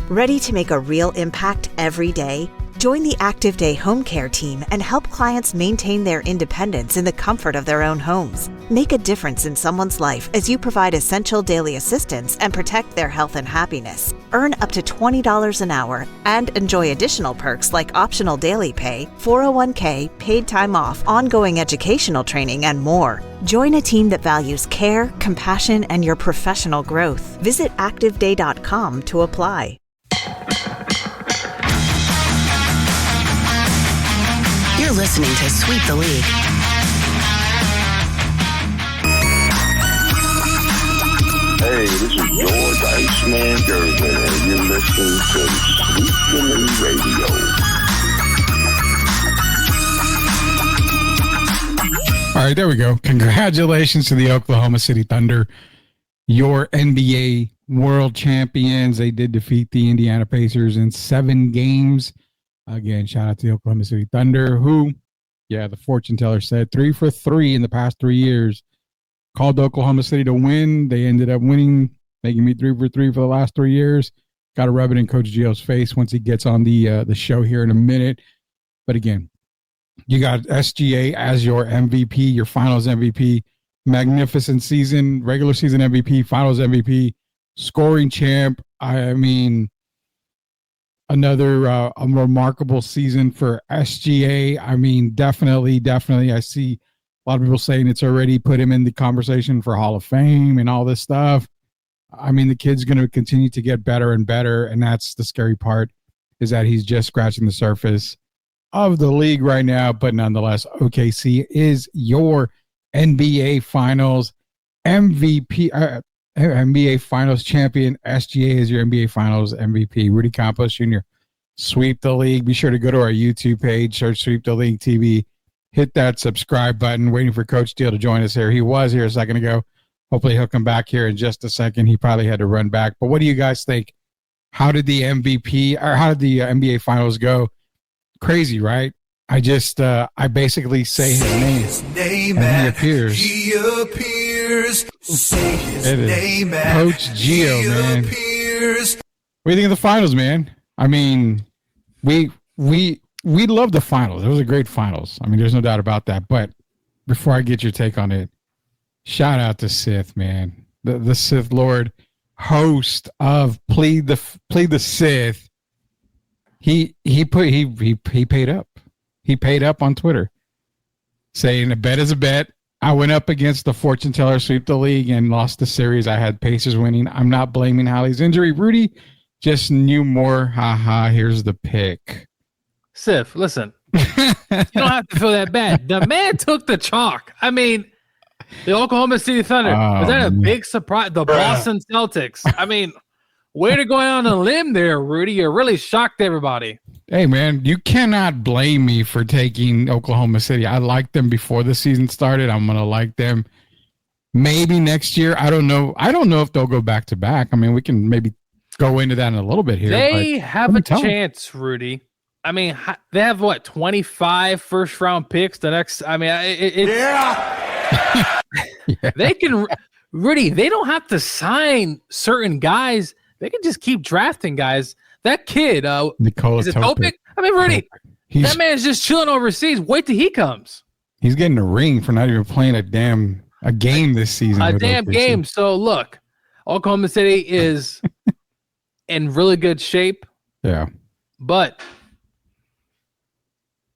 Ready to make a real impact every day? Join the Active Day Home Care team and help clients maintain their independence in the comfort of their own homes. Make a difference in someone's life as you provide essential daily assistance and protect their health and happiness. Earn up to $20 an hour and enjoy additional perks like optional daily pay, 401k, paid time off, ongoing educational training, and more. Join a team that values care, compassion, and your professional growth. Visit activeday.com to apply. You're listening to Sweep the League. Hey, this is George Iceman Gervin, and you're listening to Sweep the League Radio. All right, there we go. Congratulations to the Oklahoma City Thunder, your NBA world champions. They did defeat the Indiana Pacers in 7 games. Again, shout out to the Oklahoma City Thunder, who, the fortune teller said 3 for 3 in the past 3 years. Called Oklahoma City to win. They ended up winning, making me 3 for 3 for the last 3 years. Got to rub it in Coach Gio's face once he gets on the show here in a minute. But again, you got SGA as your MVP, your finals MVP. Magnificent season, regular season MVP, finals MVP, scoring champ. I mean, another a remarkable season for SGA. I mean, definitely. I see a lot of people saying it's already put him in the conversation for Hall of Fame and all this stuff. I mean, the kid's going to continue to get better and better, and that's the scary part, is that he's just scratching the surface of the league right now. But nonetheless, OKC is your NBA Finals MVP, NBA Finals champion. SGA is your NBA Finals MVP. Rudy Campos Jr. Sweep the League. Be sure to go to our YouTube page, search Sweep the League TV. Hit that subscribe button. Waiting for Coach Steele to join us here. He was here a second ago. Hopefully he'll come back here in just a second. He probably had to run back. But what do you guys think? How did the NBA Finals go? Crazy, right? I basically say his name and he appears. Say his name, Coach Gio, man. What do you think of the finals, man? I mean, we love the finals. It was a great finals. I mean, there's no doubt about that. But before I get your take on it, shout out to Sith, man. The Sith Lord, host of Plead the Sith. He paid up. He paid up on Twitter, saying a bet is a bet. I went up against the fortune teller, Sweep the League, and lost the series. I had Pacers winning. I'm not blaming Hallie's injury. Rudy just knew more. Ha. Here's the pick. Sif, listen. You don't have to feel that bad. The man took the chalk. I mean, the Oklahoma City Thunder. Was that a big surprise? The Boston Celtics. I mean, way to go out on a limb there, Rudy. You really shocked everybody. Hey, man, you cannot blame me for taking Oklahoma City. I liked them before the season started. I'm going to like them maybe next year. I don't know. I don't know if they'll go back to back. I mean, we can maybe go into that in a little bit here. They have a chance, Rudy. I mean, they have, 25 first-round picks the next – I mean, yeah. They can – Rudy, they don't have to sign certain guys. They can just keep drafting guys. That kid, Nikola is it Topic? I mean, Rudy, that man's just chilling overseas. Wait till he comes. He's getting a ring for not even playing a game this season. A damn game. So, look, Oklahoma City is in really good shape. Yeah. But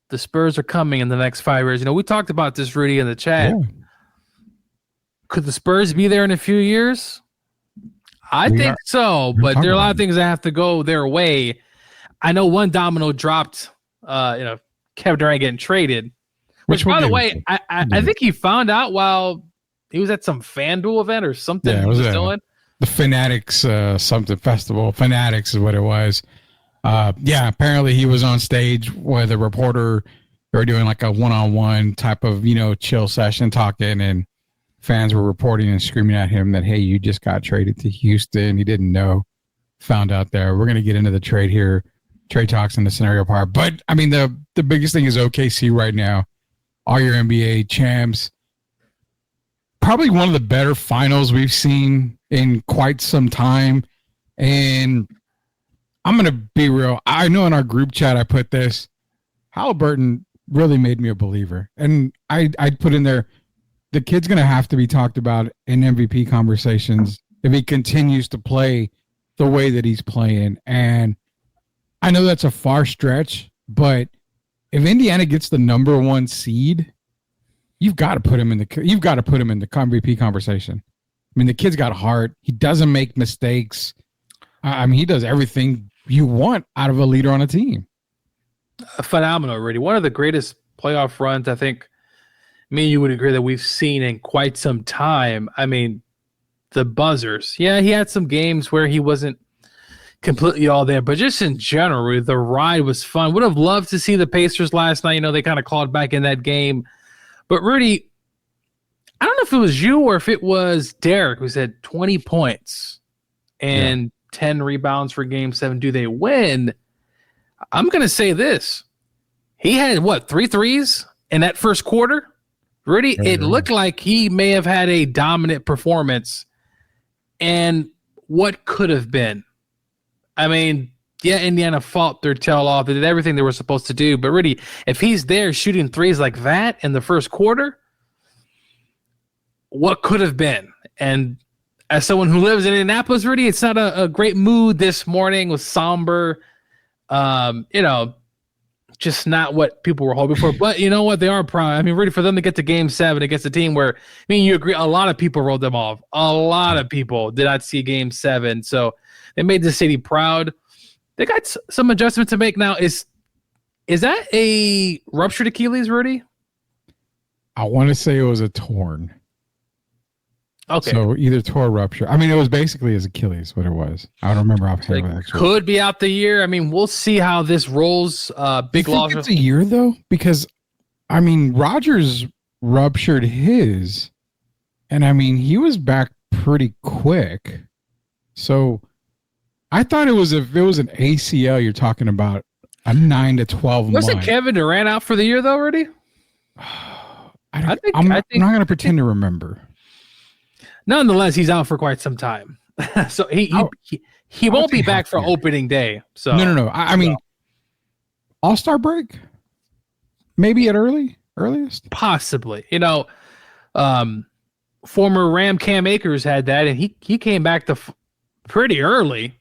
the Spurs are coming in the next 5 years. You know, we talked about this, Rudy, in the chat. Yeah. Could the Spurs be there in a few years? I think so, but there are a lot of things that have to go their way. I know one domino dropped, Kevin Durant getting traded, which by the way, I think he found out while he was at some FanDuel event or something he was doing. The Fanatics something festival. Fanatics is what it was. Apparently he was on stage with a reporter. They were doing like a one-on-one type of, chill session talking, and fans were reporting and screaming at him that, hey, you just got traded to Houston. He didn't know. Found out there. We're going to get into the trade here, trade talks in the scenario part. But, I mean, the biggest thing is OKC right now. All your NBA champs. Probably one of the better finals we've seen in quite some time. And I'm going to be real. I know in our group chat I put this. Halliburton really made me a believer. And I put in there, the kid's going to have to be talked about in MVP conversations if he continues to play the way that he's playing. And I know that's a far stretch, but if Indiana gets the number 1 seed, you've got to put him in the MVP conversation. I mean, the kid's got heart. He doesn't make mistakes. I mean, he does everything you want out of a leader on a team. Phenomenal, already. One of the greatest playoff runs, I think, me and you would agree, that we've seen in quite some time. I mean, the buzzers. Yeah, he had some games where he wasn't completely all there, but just in general, the ride was fun. Would have loved to see the Pacers last night. They kind of clawed back in that game. But Rudy, I don't know if it was you or if it was Derek who said 20 points and 10 rebounds for game 7. Do they win? I'm going to say this. He had, 3 threes in that first quarter? Rudy, it looked like he may have had a dominant performance. And what could have been? I mean, yeah, Indiana fought their tail off. They did everything they were supposed to do. But Rudy, if he's there shooting threes like that in the first quarter, what could have been? And as someone who lives in Indianapolis, Rudy, it's not a great mood this morning. It was somber. Just not what people were hoping for. But you know what? They are proud. I mean, Rudy, for them to get to game 7 against a team where, you agree, a lot of people wrote them off. A lot of people did not see game 7. So they made the city proud. They got some adjustment to make now. Is that a ruptured Achilles, Rudy? I want to say it was a torn. Okay. So either tore or rupture. I mean, it was basically his Achilles, what it was. I don't remember how it actually could be out the year. I mean, we'll see how this rolls. Big loss. It's a year, though, because, I mean, Rodgers ruptured his, and, I mean, he was back pretty quick. So I thought if it was an ACL, you're talking about a 9 to 12 months. Wasn't Kevin Durant out for the year, though, already? I'm not going to pretend to remember. Nonetheless, he's out for quite some time. So he won't be back for opening day. So No. I mean, All-Star break? Maybe at earliest? Possibly. Former Ram Cam Akers had that, and he came back pretty early.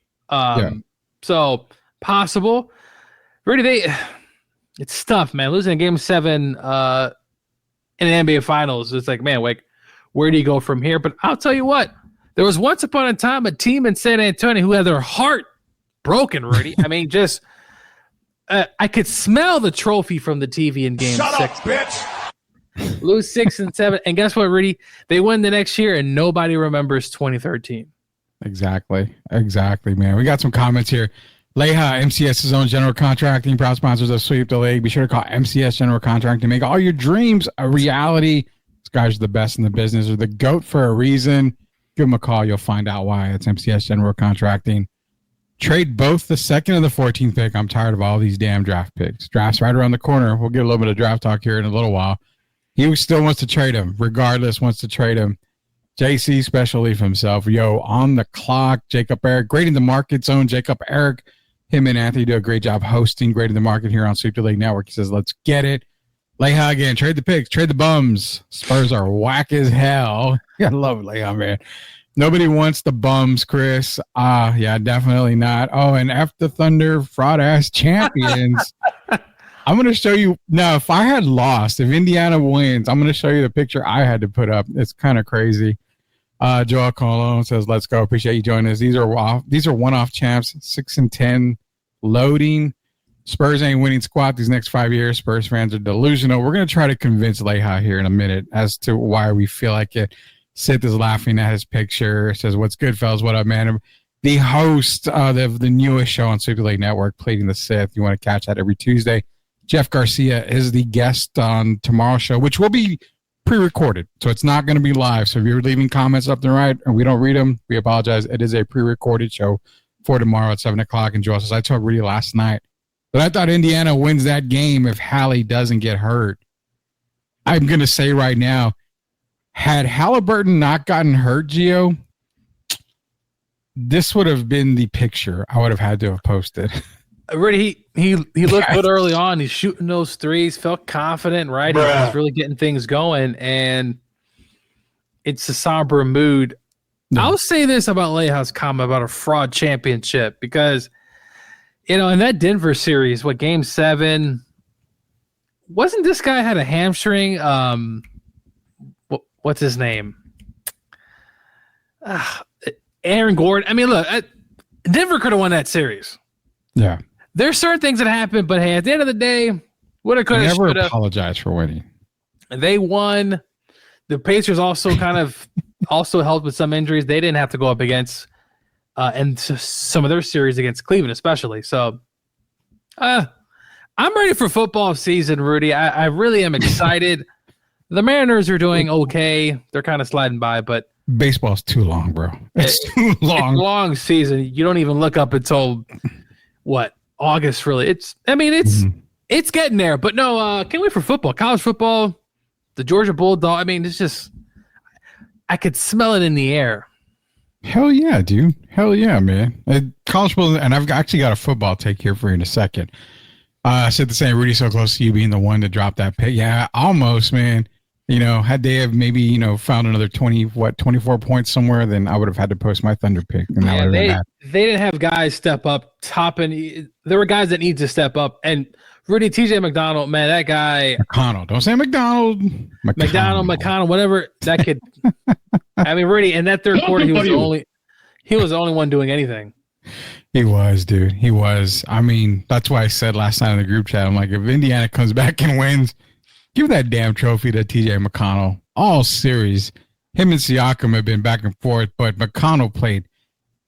So possible. Really, it's tough, man. Losing a game 7 in the NBA Finals, it's like, man, where do you go from here? But I'll tell you what, there was once upon a time a team in San Antonio who had their heart broken, Rudy. I mean, just I could smell the trophy from the TV in game 6. Shut up, bitch! Lose 6 and 7. And guess what, Rudy? They win the next year, and nobody remembers 2013. Exactly, man. We got some comments here. Leha, MCS's own general contracting, proud sponsors of Sweep the League. Be sure to call MCS General Contracting to make all your dreams a reality. These guys are the best in the business. They're the GOAT for a reason. Give them a call. You'll find out why. It's MCS General Contracting. Trade both the 2nd and the 14th pick. I'm tired of all these damn draft picks. Draft's right around the corner. We'll get a little bit of draft talk here in a little while. He still wants to trade him. Regardless, wants to trade him. JC, special leave himself. Yo, on the clock. Jacob Eric. Grading the Market Zone. Jacob Eric. Him and Anthony do a great job hosting Grading the Market here on Super League Network. He says, let's get it. Leha again, trade the picks, trade the bums. Spurs are whack as hell. I love Leha, man. Nobody wants the bums, Chris. Yeah, definitely not. Oh, and F the Thunder, fraud-ass champions. I'm going to show you. Now, if I had lost, if Indiana wins, I'm going to show you the picture I had to put up. It's kind of crazy. Joel Colon says, let's go. Appreciate you joining us. These are one-off champs, 6 and 10, loading. Spurs ain't winning squat these next 5 years. Spurs fans are delusional. We're going to try to convince Leha here in a minute as to why we feel like it. Sith is laughing at his picture. Says, what's good, fellas? What up, man? The host of the newest show on Super League Network, Pleading the Sith. You want to catch that every Tuesday. Jeff Garcia is the guest on tomorrow's show, which will be pre-recorded. So it's not going to be live. So if you're leaving comments up and right and we don't read them, we apologize. It is a pre-recorded show for tomorrow at 7 o'clock. And Joel says, I told Rudy last night, but I thought Indiana wins that game if Hallie doesn't get hurt. I'm going to say right now, had Halliburton not gotten hurt, Gio, this would have been the picture I would have had to have posted. Rudy, he looked good early on. He's shooting those threes, felt confident, right? He's really getting things going, and it's a somber mood. No. I'll say this about Leja's comment about a fraud championship because, in that Denver series, Game 7, wasn't this guy had a hamstring? What's his name? Aaron Gordon. I mean, look, Denver could have won that series. Yeah. There's certain things that happen, but hey, at the end of the day, woulda, coulda, never shoulda. Apologize for winning. They won. The Pacers also kind of also helped with some injuries. They didn't have to go up against and some of their series against Cleveland, especially. So, I'm ready for football season, Rudy. I really am excited. The Mariners are doing okay. They're kind of sliding by, but baseball's too long, bro. It's too long. It's a long season. You don't even look up until August, really. It's getting there. But no, can't wait for football. College football, the Georgia Bulldog. I mean, it's just, I could smell it in the air. Hell yeah, dude. Hell yeah, man. College football, and I've actually got a football take here for you in a second. I said the same, Rudy, so close to you being the one to drop that pick. Yeah, almost, man. Had they have maybe, found another 24 points somewhere, then I would have had to post my Thunder pick. And they didn't have guys step up top, and there were guys that need to step up. And Rudy, TJ McDonald, man, that guy. McConnell. Don't say McDonald. McConnell, whatever. That kid. I mean, Rudy, in that third quarter, he was the only one doing anything. He was, dude. He was. I mean, that's why I said last night in the group chat, I'm like, if Indiana comes back and wins, give that damn trophy to TJ McConnell. All series. Him and Siakam have been back and forth, but McConnell played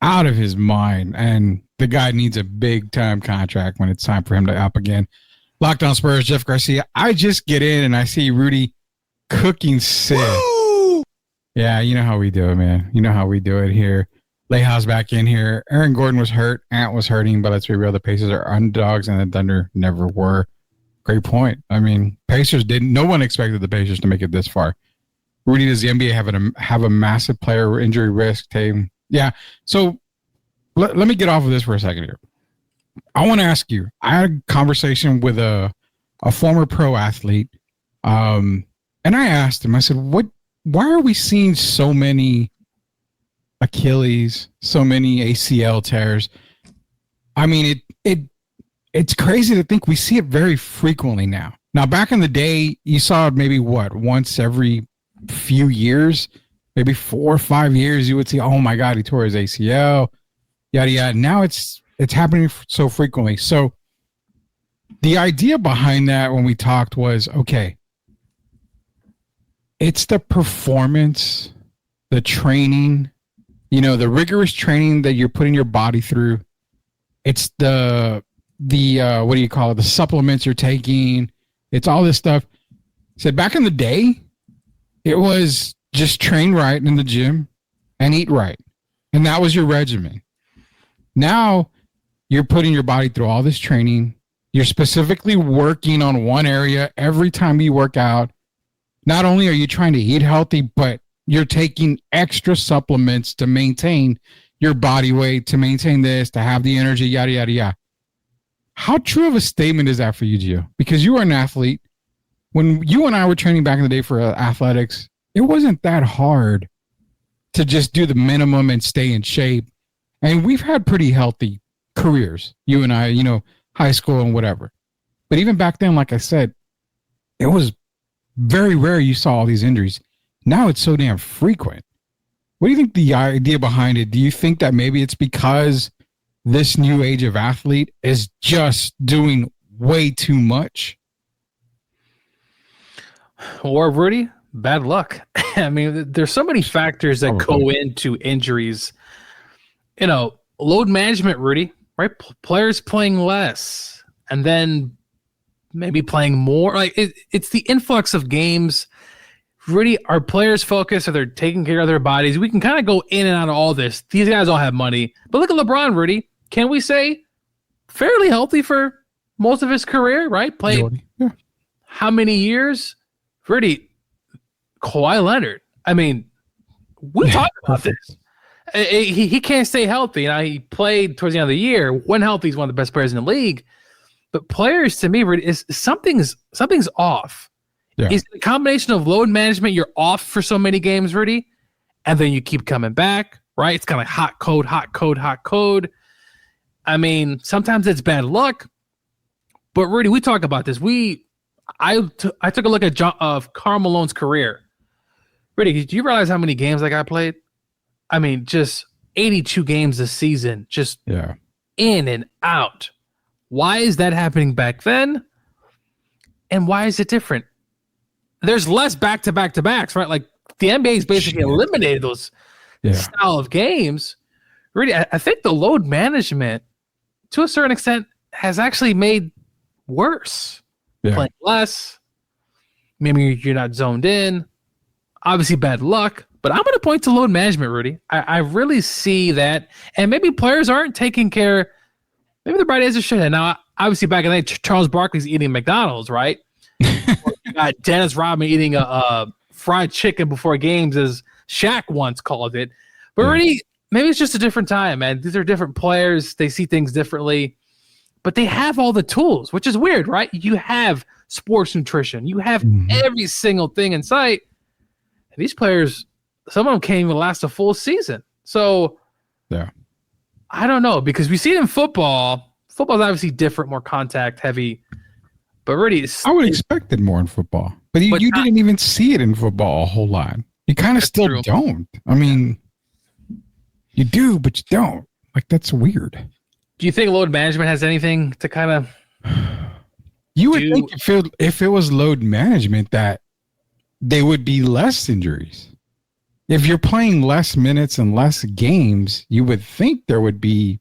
out of his mind, and the guy needs a big-time contract when it's time for him to up again. Lockdown Spurs, Jeff Garcia. I just get in, and I see Rudy cooking Sid. Woo! Yeah, you know how we do it, man. You know how we do it here. Leja's back in here. Aaron Gordon was hurt. Ant was hurting, but let's be real. The Pacers are underdogs, and the Thunder never were. Great point. I mean, Pacers didn't. No one expected the Pacers to make it this far. Rudy, does the NBA have a massive player injury risk team? Yeah. So let me get off of this for a second here. I want to ask you. I had a conversation with a former pro athlete, and I asked him. I said, why are we seeing so many Achilles, so many ACL tears? I mean, it's crazy to think we see it very frequently now. Now, back in the day, you saw it maybe once every few years, maybe 4 or 5 years, you would see, oh my God, he tore his ACL, yada, yada. Now it's happening so frequently. So the idea behind that when we talked was, okay, it's the performance, the training, the rigorous training that you're putting your body through. It's the what do you call it? The supplements you're taking. It's all this stuff. Said back in the day, it was just train right in the gym and eat right. And that was your regimen. Now you're putting your body through all this training. You're specifically working on one area every time you work out. Not only are you trying to eat healthy, but you're taking extra supplements to maintain your body weight, to maintain this, to have the energy, yada, yada, yada. How true of a statement is that for you, Gio? Because you are an athlete. When you and I were training back in the day for athletics, it wasn't that hard to just do the minimum and stay in shape. And we've had pretty healthy careers, you and I, high school and whatever. But even back then, like I said, it was very rare you saw all these injuries. Now it's so damn frequent. What do you think the idea behind it? Do you think that maybe it's because this new age of athlete is just doing way too much? Or Rudy, bad luck. I mean, there's so many factors that go into injuries. Load management, Rudy, right? Players playing less and then maybe playing more. Like it's the influx of games. Rudy, are players focused? Are they taking care of their bodies? We can kind of go in and out of all this. These guys all have money. But look at LeBron, Rudy. Can we say fairly healthy for most of his career, right? Played how many years? Rudy, Kawhi Leonard. I mean, we talked about this. he can't stay healthy. He played towards the end of the year. When healthy, he's one of the best players in the league. But players, to me, is something's off. Yeah. Is the combination of load management? You're off for so many games, Rudy, and then you keep coming back. Right? It's kind of like hot code, hot code, hot code. I mean, sometimes it's bad luck. But Rudy, we talk about this. I took a look at Karl Malone's career. Rudy, do you realize how many games that guy played? I mean, just 82 games this season, just in and out. Why is that happening back then? And why is it different? There's less back-to-back-to-backs, right? Like the NBA's basically eliminated those style of games. Rudy, I think the load management, to a certain extent, has actually made worse. Yeah. Playing less. Maybe you're not zoned in. Obviously, bad luck. But I'm going to point to load management, Rudy. I really see that. And maybe players aren't taking care. Maybe the bright answer should. Now, obviously, back in the day, Charles Barkley's eating McDonald's, right? You got Dennis Rodman eating a fried chicken before games, as Shaq once called it. But Rudy, maybe it's just a different time, man. These are different players. They see things differently. But they have all the tools, which is weird, right? You have sports nutrition. You have every single thing in sight. And these players, some of them can't even last a full season. So, I don't know, because we see it in football. Football's obviously different, more contact heavy. But really, I would expect it more in football. But you didn't even see it in football a whole lot. You kind of still don't. I mean, you do, but you don't. Like, that's weird. Do you think load management has anything to kind of... You would think if it was load management that they would be less injuries. If you're playing less minutes and less games, you would think there would be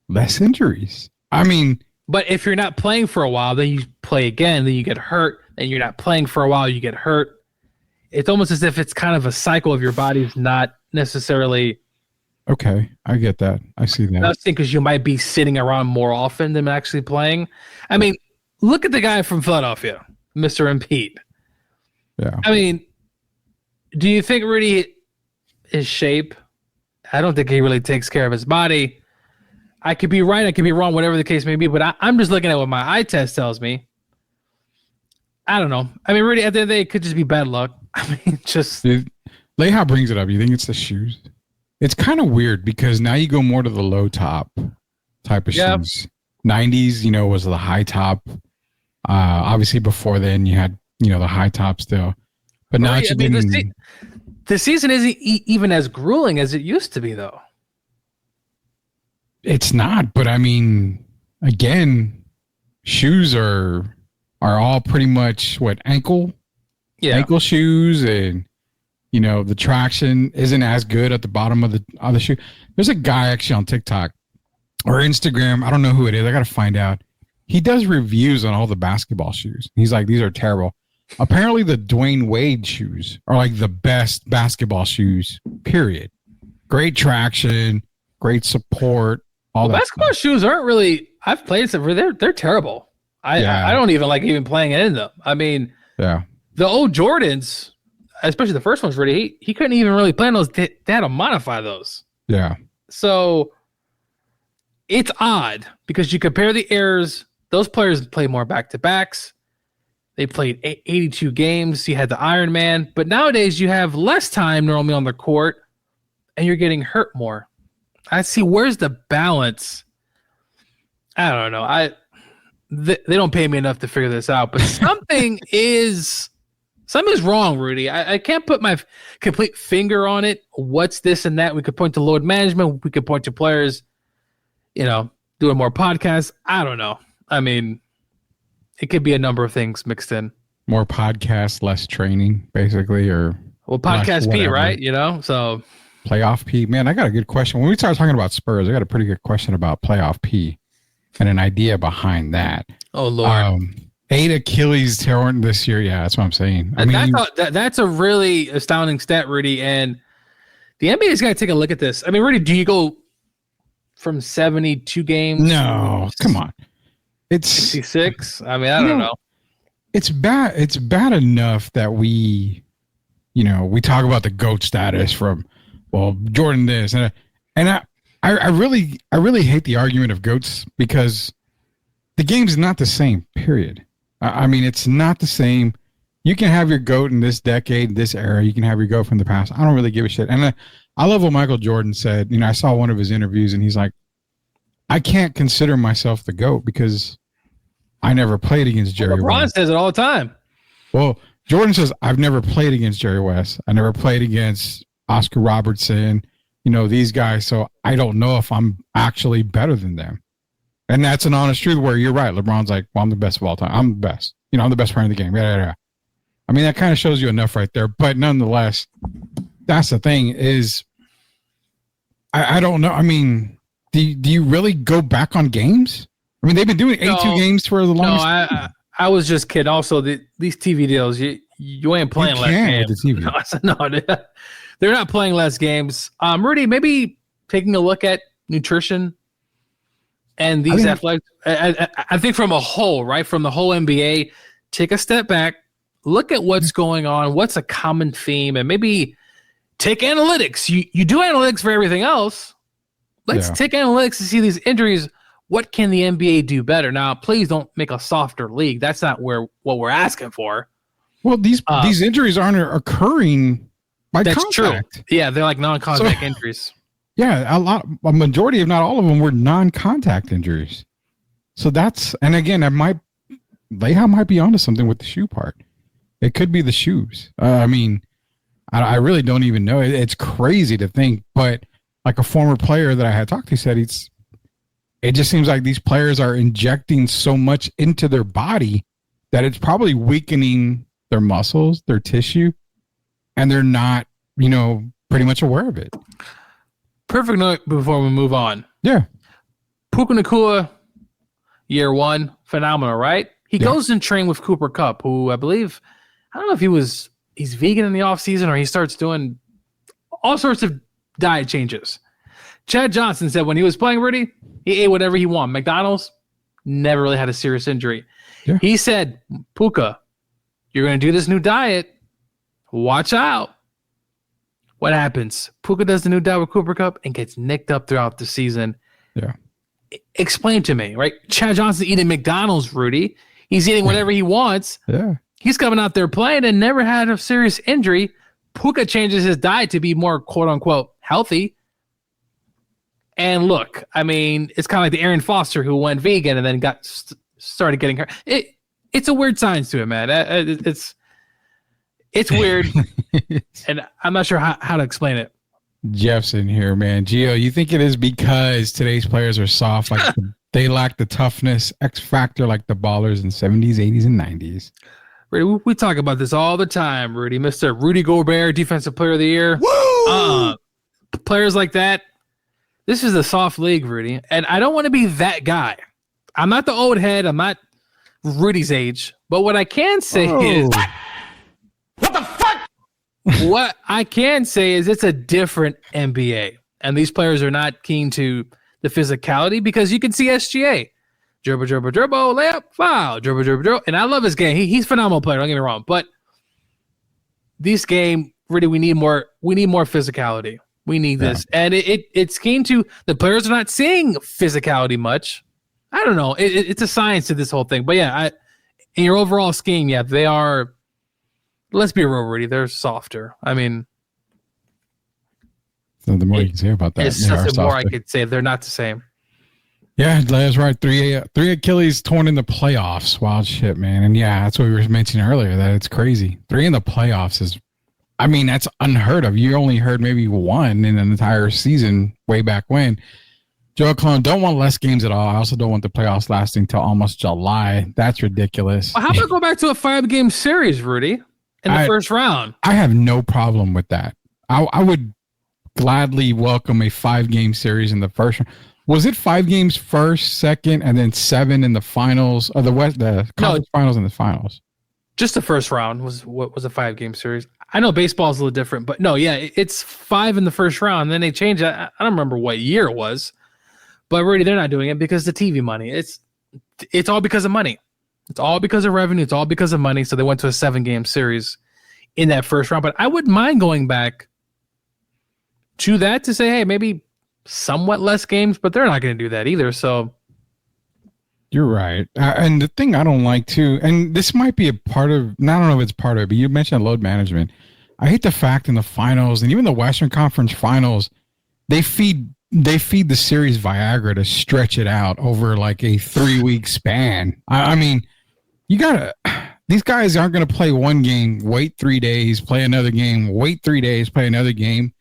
less injuries. I mean... But if you're not playing for a while, then you play again, then you get hurt, and you're not playing for a while, you get hurt. It's almost as if it's kind of a cycle of your body's not necessarily... Okay, I get that. I see that. That's because you might be sitting around more often than actually playing. I mean, look at the guy from Philadelphia, Mr. Embiid. Yeah. I mean, do you think Rudy, his shape, I don't think he really takes care of his body. I could be right, I could be wrong, whatever the case may be, but I'm just looking at what my eye test tells me. I don't know. I mean, Rudy, at the end of the day, it could just be bad luck. I mean, just... Leha brings it up. You think it's the shoes? It's kind of weird because now you go more to the low top type of shoes. 90s, was the high top. Obviously, before then, you had, the high top still. But now the season isn't even as grueling as it used to be, though. It's not. But I mean, again, shoes are all pretty much ankle shoes, and the traction isn't as good at the bottom of the shoe. There's a guy actually on TikTok or Instagram. I don't know who it is. I got to find out. He does reviews on all the basketball shoes. He's like, these are terrible. Apparently the Dwayne Wade shoes are like the best basketball shoes, period. Great traction, great support, all that basketball shoes aren't really, I've played some, they're terrible. I don't even like even playing in them. I mean, the old Jordans, especially the first ones, Rudy, he couldn't even really play in those. They had to modify those. Yeah. So it's odd because you compare the eras. Those players play more back-to-backs. They played 82 games. You had the Iron Man. But nowadays you have less time normally on the court and you're getting hurt more. I see. Where's the balance? I don't know. They don't pay me enough to figure this out, but something is wrong, Rudy. I can't put my complete finger on it. What's this and that? We could point to load management. We could point to players, doing more podcasts. I don't know. I mean, it could be a number of things mixed in. More podcasts, less training, basically, or podcast P, right? So playoff P. Man, I got a good question. When we start talking about Spurs, I got a pretty good question about playoff P and an idea behind that. Oh Lord. 8 Achilles torn this year. Yeah, that's what I'm saying. I mean, that's a really astounding stat, Rudy. And the NBA's got to take a look at this. I mean, Rudy, do you go from 72 games? No, come on. It's 66. I mean, I don't know. It's bad. It's bad enough that we talk about the GOAT status from well, Jordan this, and I really hate the argument of GOATs because the game's not the same. Period. I mean, it's not the same. You can have your GOAT in this decade, this era. You can have your GOAT from the past. I don't really give a shit. And I love what Michael Jordan said. I saw one of his interviews, and he's like, I can't consider myself the GOAT because I never played against Jerry West. LeBron says it all the time. Well, Jordan says, I've never played against Jerry West. I never played against Oscar Robertson, these guys. So I don't know if I'm actually better than them. And that's an honest truth where you're right. LeBron's like, well, I'm the best of all time. I'm the best. I'm the best player in the game. Yeah. I mean, that kind of shows you enough right there. But nonetheless, that's the thing is, I don't know. I mean, do you really go back on games? I mean, they've been doing 82 games for the longest time. I was just kidding. Also, these TV deals, you ain't playing less games. No, they're not playing less games. Rudy, maybe taking a look at nutrition and these athletics. I think from a whole, right? From the whole NBA, take a step back, look at what's going on, what's a common theme, and maybe take analytics. You do analytics for everything else. Let's take analytics to see these injuries. What can the NBA do better? Now, please don't make a softer league. That's not what we're asking for. Well, these injuries aren't occurring by contact. True. Yeah, they're like non-contact injuries. Yeah, a majority, if not all of them, were non-contact injuries. So and again, Leha might be onto something with the shoe part. It could be the shoes. I mean, I really don't even know. It's crazy to think, but like a former player that I had talked to said, it just seems like these players are injecting so much into their body that it's probably weakening their muscles, their tissue, and they're not, pretty much aware of it. Perfect note before we move on. Yeah. Puka Nacua, year one, phenomenal, right? He goes and train with Cooper Kupp, who I believe, I don't know if he's vegan in the offseason or he starts doing all sorts of diet changes. Chad Johnson said when he was playing Rudy, he ate whatever he wanted. McDonald's never really had a serious injury. Yeah. He said, Puka, you're going to do this new diet. Watch out. What happens? Puka does the new diet with Cooper Kupp and gets nicked up throughout the season. Yeah. Explain to me, right? Chad Johnson eating McDonald's, Rudy. He's eating whatever he wants. Yeah. He's coming out there playing and never had a serious injury. Puka changes his diet to be more quote unquote healthy. And look, I mean, it's kind of like the Aaron Foster who went vegan and then started getting hurt. It's a weird science to it, man. It's weird, and I'm not sure how to explain it. Jeff's in here, man. Gio, you think it is because today's players are soft, like they lack the toughness, X factor, like the ballers in 70s, 80s, and 90s? Rudy, we talk about this all the time, Rudy. Mr. Rudy Gobert, Defensive Player of the Year. Woo! Players like that. This is a soft league, Rudy, and I don't want to be that guy. I'm not the old head. I'm not Rudy's age, but what I can say is... What the fuck? What I can say is it's a different NBA, and these players are not keen to the physicality because you can see SGA. Dribble, layup, foul, dribble. And I love his game. He's a phenomenal player, don't get me wrong. But this game, really, we need more physicality. We need this. And it's keen to the players are not seeing physicality much. I don't know. It's a science to this whole thing. But yeah, in your overall scheme, yeah, they are. Let's be real, Rudy. They're softer. I mean, so the more you can say about that, it's just the more I could say. They're not the same. Yeah, that's right. Three Achilles torn in the playoffs. Wild shit, man. And yeah, that's what we were mentioning earlier. That it's crazy. 3 in the playoffs is, I mean, that's unheard of. You only heard maybe 1 in an entire season way back when. Joe Clone, don't want less games at all. I also don't want the playoffs lasting till almost July. That's ridiculous. Well, how about go back to a 5-game series, Rudy? In the first round. I have no problem with that. I would gladly welcome a 5-game series in the first round. Was it 5 games first, second, and then 7 in the finals of the conference finals and the finals? Just the first round was a 5-game series. I know baseball is a little different, but no, yeah, it's 5 in the first round. And then they changed it. I don't remember what year it was, but really they're not doing it because the TV money. It's all because of money. It's all because of revenue. It's all because of money. So they went to a 7-game series in that first round. But I wouldn't mind going back to that to say, hey, maybe somewhat less games, but they're not going to do that either. So you're right. And the thing I don't like too, and this might be a part of, I don't know if it's part of it, but you mentioned load management. I hate the fact in the finals and even the Western Conference finals, they feed the series Viagra to stretch it out over like a 3-week span. I mean, these guys aren't going to play one game, wait 3 days, play another game, wait 3 days, play another game.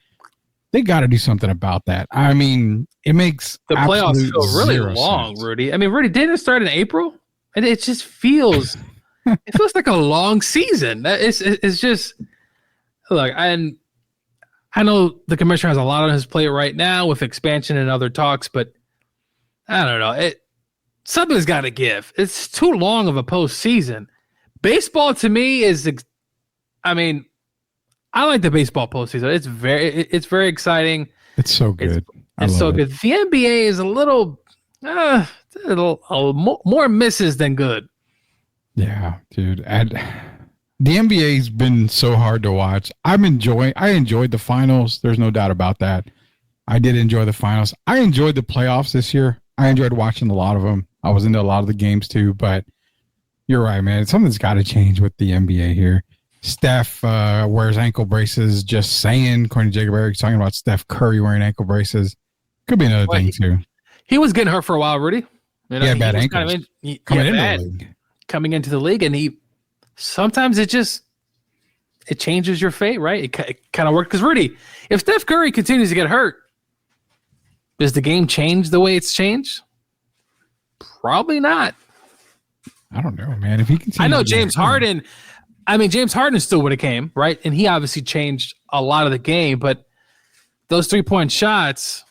They got to do something about that. I mean, it makes the playoffs feel really long, sense. Rudy. I mean, Rudy, didn't it start in April? And it just feels, it feels like a long season. It's just, look, and I know the commissioner has a lot on his plate right now with expansion and other talks, but I don't know. Something's got to give. It's too long of a postseason. Baseball to me is, I mean, I like the baseball postseason. It's very exciting. It's so good. It's so good. The NBA is a little more misses than good. Yeah, dude. And the NBA's been so hard to watch. I enjoyed the finals. There's no doubt about that. I did enjoy the finals. I enjoyed the playoffs this year. I enjoyed watching a lot of them. I was into a lot of the games too, but you're right, man. Something's got to change with the NBA here. Steph wears ankle braces, just saying, according to Jacob Eric's talking about Steph Curry wearing ankle braces. Could be another thing too. He was getting hurt for a while, Rudy. You know, bad ankles. Coming into the league, and sometimes it changes your fate, right? It kind of worked. Because Rudy, if Steph Curry continues to get hurt, does the game change the way it's changed? Probably not. I don't know, man. If he continues, I know James Harden. I mean, James Harden still would have came, right? And he obviously changed a lot of the game, but those 3-point shots,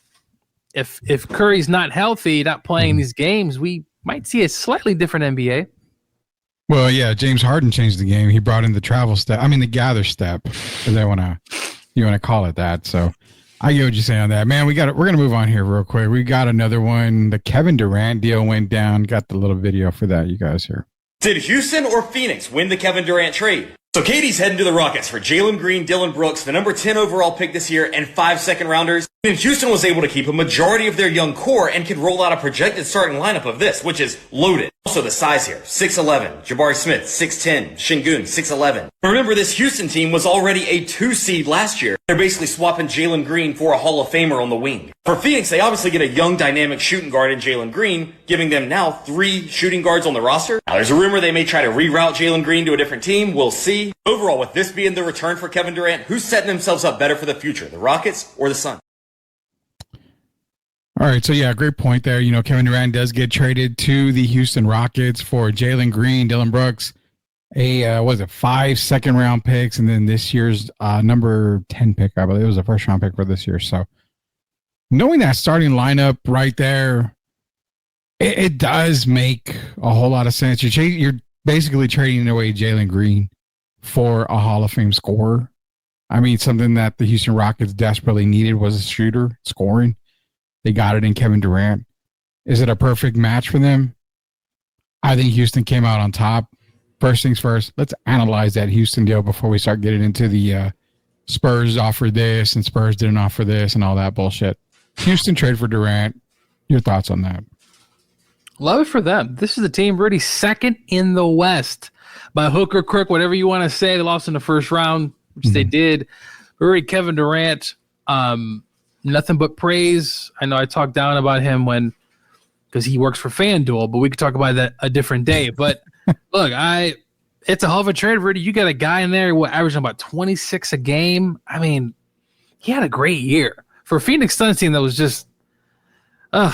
if Curry's not healthy, not playing these games, we might see a slightly different NBA. Well, yeah, James Harden changed the game. He brought in the travel step. I mean, the gather step, if you want to call it that. So I get what you're saying on that, man. We're gonna move on here real quick. We got another one. The Kevin Durant deal went down. Got the little video for that, you guys here. Did Houston or Phoenix win the Kevin Durant trade? So Katie's heading to the Rockets for Jalen Green, Dillon Brooks, the number 10 overall pick this year, and 5 second-rounders. And Houston was able to keep a majority of their young core and could roll out a projected starting lineup of this, which is loaded. Also the size here, 6'11", Jabari Smith, 6'10", Şengün, 6'11". Remember, this Houston team was already a 2 seed last year. They're basically swapping Jalen Green for a Hall of Famer on the wing. For Phoenix, they obviously get a young, dynamic shooting guard in Jalen Green, giving them now 3 shooting guards on the roster. Now, there's a rumor they may try to reroute Jalen Green to a different team. We'll see. Overall, with this being the return for Kevin Durant, who's setting themselves up better for the future, the Rockets or the Suns? All right, so yeah, great point there. You know, Kevin Durant does get traded to the Houston Rockets for Jalen Green, Dillon Brooks, a 5 second-round picks, and then this year's number 10 pick. I believe it was a first-round pick for this year. So knowing that starting lineup right there, it does make a whole lot of sense. You're basically trading away Jalen Green for a Hall of Fame scorer. I mean, something that the Houston Rockets desperately needed was a shooter, scoring. They got it in Kevin Durant. Is it a perfect match for them? I think Houston came out on top. First things first, let's analyze that Houston deal before we start getting into the Spurs offered this and Spurs didn't offer this and all that bullshit. Houston trade for Durant. Your thoughts on that? Love it for them. This is the team really second in the West. By hook or crook, whatever you want to say, they lost in the first round, which they did. Really, Kevin Durant, nothing but praise. I know I talked down about him because he works for FanDuel, but we could talk about that a different day. But look, it's a hell of a trade, Rudy. You got a guy in there averaging about 26 a game. I mean, he had a great year for a Phoenix Suns team that was just a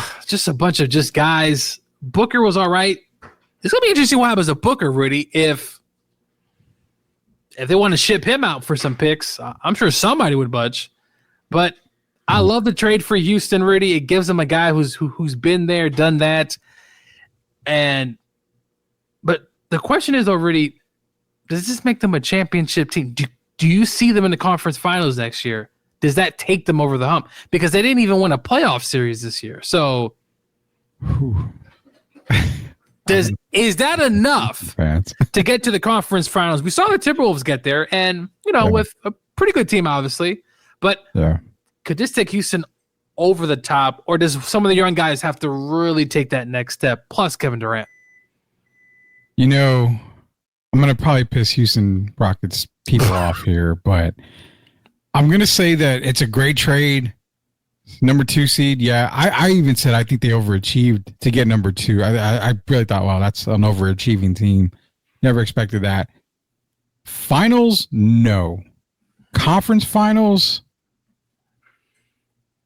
bunch of just guys. Booker was all right. It's gonna be interesting what happens to Booker, Rudy, if they want to ship him out for some picks. I'm sure somebody would budge, but I love the trade for Houston, Rudy. It gives them a guy who's been there, done that. But the question is, though, Rudy, does this make them a championship team? Do you see them in the conference finals next year? Does that take them over the hump? Because they didn't even win a playoff series this year. So is that enough to get to the conference finals? We saw the Timberwolves get there, and with a pretty good team, obviously. But could this take Houston over the top, or does some of the young guys have to really take that next step? Plus Kevin Durant. I'm going to probably piss Houston Rockets people off here, but I'm going to say that it's a great trade. Number 2 seed. Yeah. I even said, I think they overachieved to get number 2. I really thought, wow, that's an overachieving team. Never expected that. Finals. No. Conference finals.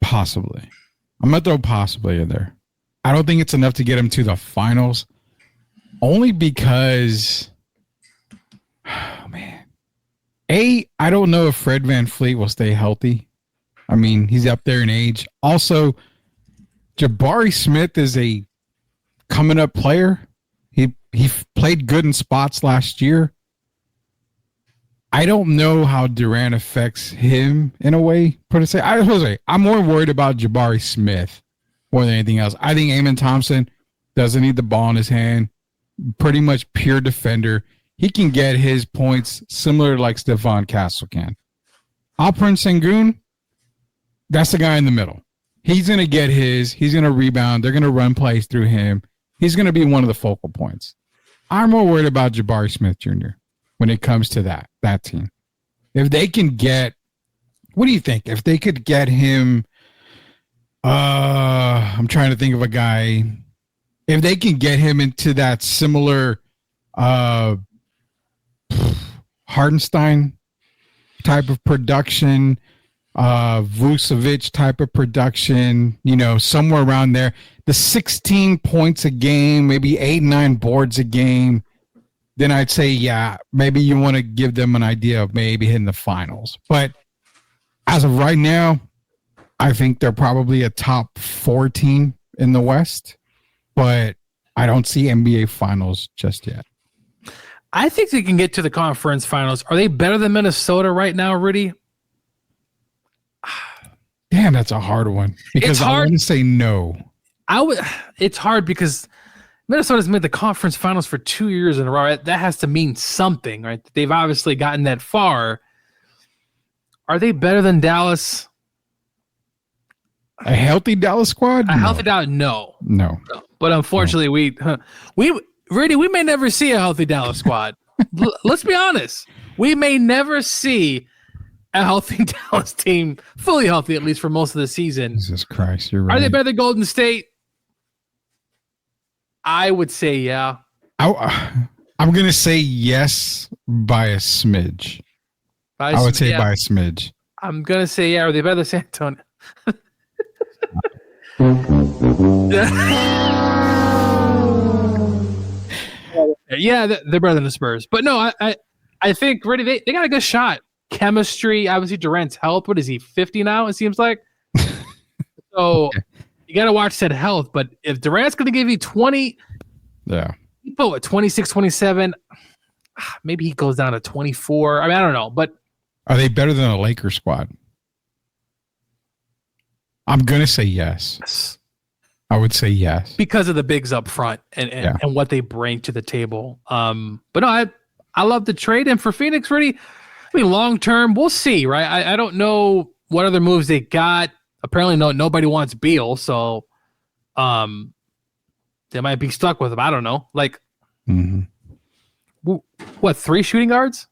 Possibly. I'm going to throw possibly in there. I don't think it's enough to get them to the finals. Only because, oh man, I don't know if Fred VanVleet will stay healthy. I mean, he's up there in age. Also, Jabari Smith is a coming up player. He played good in spots last year. I don't know how Durant affects him in a way. I'm more worried about Jabari Smith more than anything else. I think Amen Thompson doesn't need the ball in his hand. Pretty much pure defender. He can get his points similar like Stephon Castle can. Alperen Sengun, that's the guy in the middle. He's going to get his. He's going to rebound. They're going to run plays through him. He's going to be one of the focal points. I'm more worried about Jabari Smith Jr. when it comes to that team. If they can get, what do you think? If they could get him, I'm trying to think of a guy. If they can get him into that similar Hardenstein type of production, Vucevic type of production, somewhere around there, the 16 points a game, maybe 8-9 boards a game, then I'd say, yeah, maybe you want to give them an idea of maybe hitting the finals. But as of right now, I think they're probably a top 4 team in the West. But I don't see NBA finals just yet. I think they can get to the conference finals. Are they better than Minnesota right now, Rudy? Damn, that's a hard one. Because I want to say no. It's hard because Minnesota's made the conference finals for 2 years in a row. That has to mean something, right? They've obviously gotten that far. Are they better than Dallas? A healthy Dallas squad? Healthy Dallas? No. But unfortunately, we may never see a healthy Dallas squad. Let's be honest. We may never see a healthy Dallas team, fully healthy at least for most of the season. Jesus Christ, you're right. Are they better than Golden State? I would say yeah. I'm going to say yes by a smidge. I would say by a smidge. I'm going to say yeah. Are they better than San Antonio? Yeah, they're better than the Spurs. But no, I think really they got a good shot. Chemistry, obviously Durant's health. What is he, 50 now, it seems like? So you got to watch said health. But if Durant's going to give you 20, you put what, 26, 27, maybe he goes down to 24. I mean, I don't know. But are they better than a Lakers squad? I'm going to say yes. I would say yes. Because of the bigs up front and what they bring to the table. But no, I love the trade. And for Phoenix, really, I mean, long term, we'll see, right? I don't know what other moves they got. Apparently, nobody wants Beal, so they might be stuck with him. I don't know. Like, what, 3 shooting guards?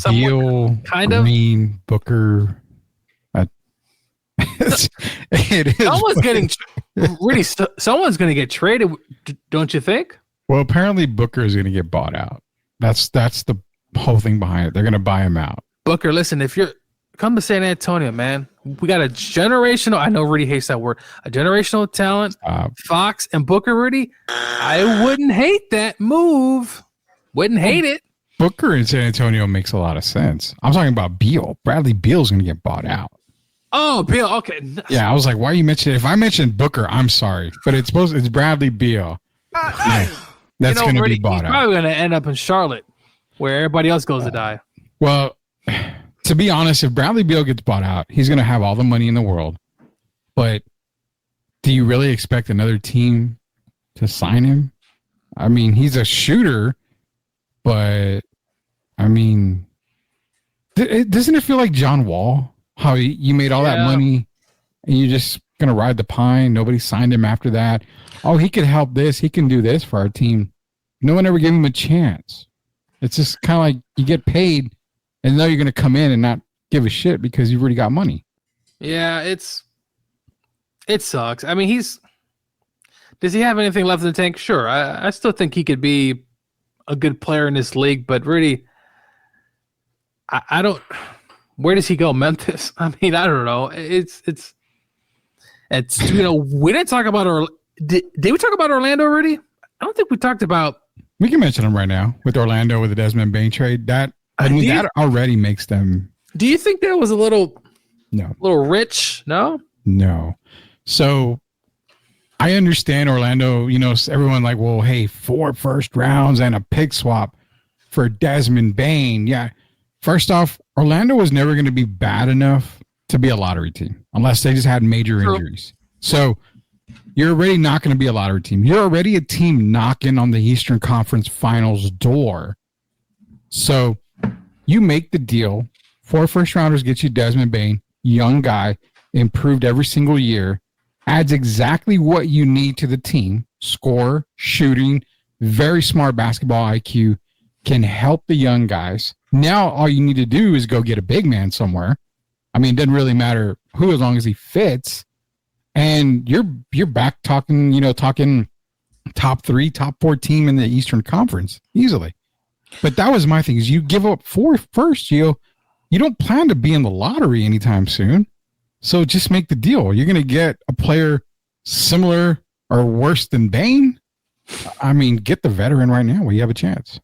Beal, kind of. Green, Booker. It is. Someone's going to get traded, don't you think? Well, apparently Booker is going to get bought out. That's the whole thing behind it. They're going to buy him out. Booker, listen, if you're come to San Antonio, man, we got a generational. I know Rudy hates that word. A generational talent. Fox and Booker, Rudy. I wouldn't hate that move. Wouldn't hate it. Booker in San Antonio makes a lot of sense. I'm talking about Beal. Bradley Beal's going to get bought out. Oh, Beal. Okay. Yeah, I was like, why are you mentioning? If I mentioned Booker, I'm sorry, but it's Bradley Beal. That's going to be bought out. He's probably going to end up in Charlotte, where everybody else goes to die. Well, to be honest, if Bradley Beal gets bought out, he's going to have all the money in the world. But do you really expect another team to sign him? I mean, he's a shooter, but I mean, doesn't it feel like John Wall? how you made all that money and you're just going to ride the pine. Nobody signed him after that. Oh, he could help this. He can do this for our team. No one ever gave him a chance. It's just kind of like you get paid and now you're going to come in and not give a shit because you've already got money. Yeah, it sucks. I mean, does he have anything left in the tank? Sure. I still think he could be a good player in this league, but really, I don't. Where does he go? Memphis? I mean, I don't know. It's we didn't talk about did we talk about Orlando already? I don't think we talked about. We can mention them right now with Orlando with the Desmond Bain trade. That already makes them. Do you think that was a little rich? No. So I understand Orlando. Everyone like, well, hey, 4 first rounds and a pick swap for Desmond Bain. Yeah. First off, Orlando was never going to be bad enough to be a lottery team unless they just had major injuries. So you're already not going to be a lottery team. You're already a team knocking on the Eastern Conference Finals door. So you make the deal. 4 first rounders get you Desmond Bain, young guy, improved every single year, adds exactly what you need to the team, score, shooting, very smart basketball IQ, can help the young guys. Now all you need to do is go get a big man somewhere. I mean, it doesn't really matter who as long as he fits. And you're back talking top 3, top 4 team in the Eastern Conference easily. But that was my thing is you give up 4 first, you don't plan to be in the lottery anytime soon. So just make the deal. You're going to get a player similar or worse than Bain. I mean, get the veteran right now where you have a chance.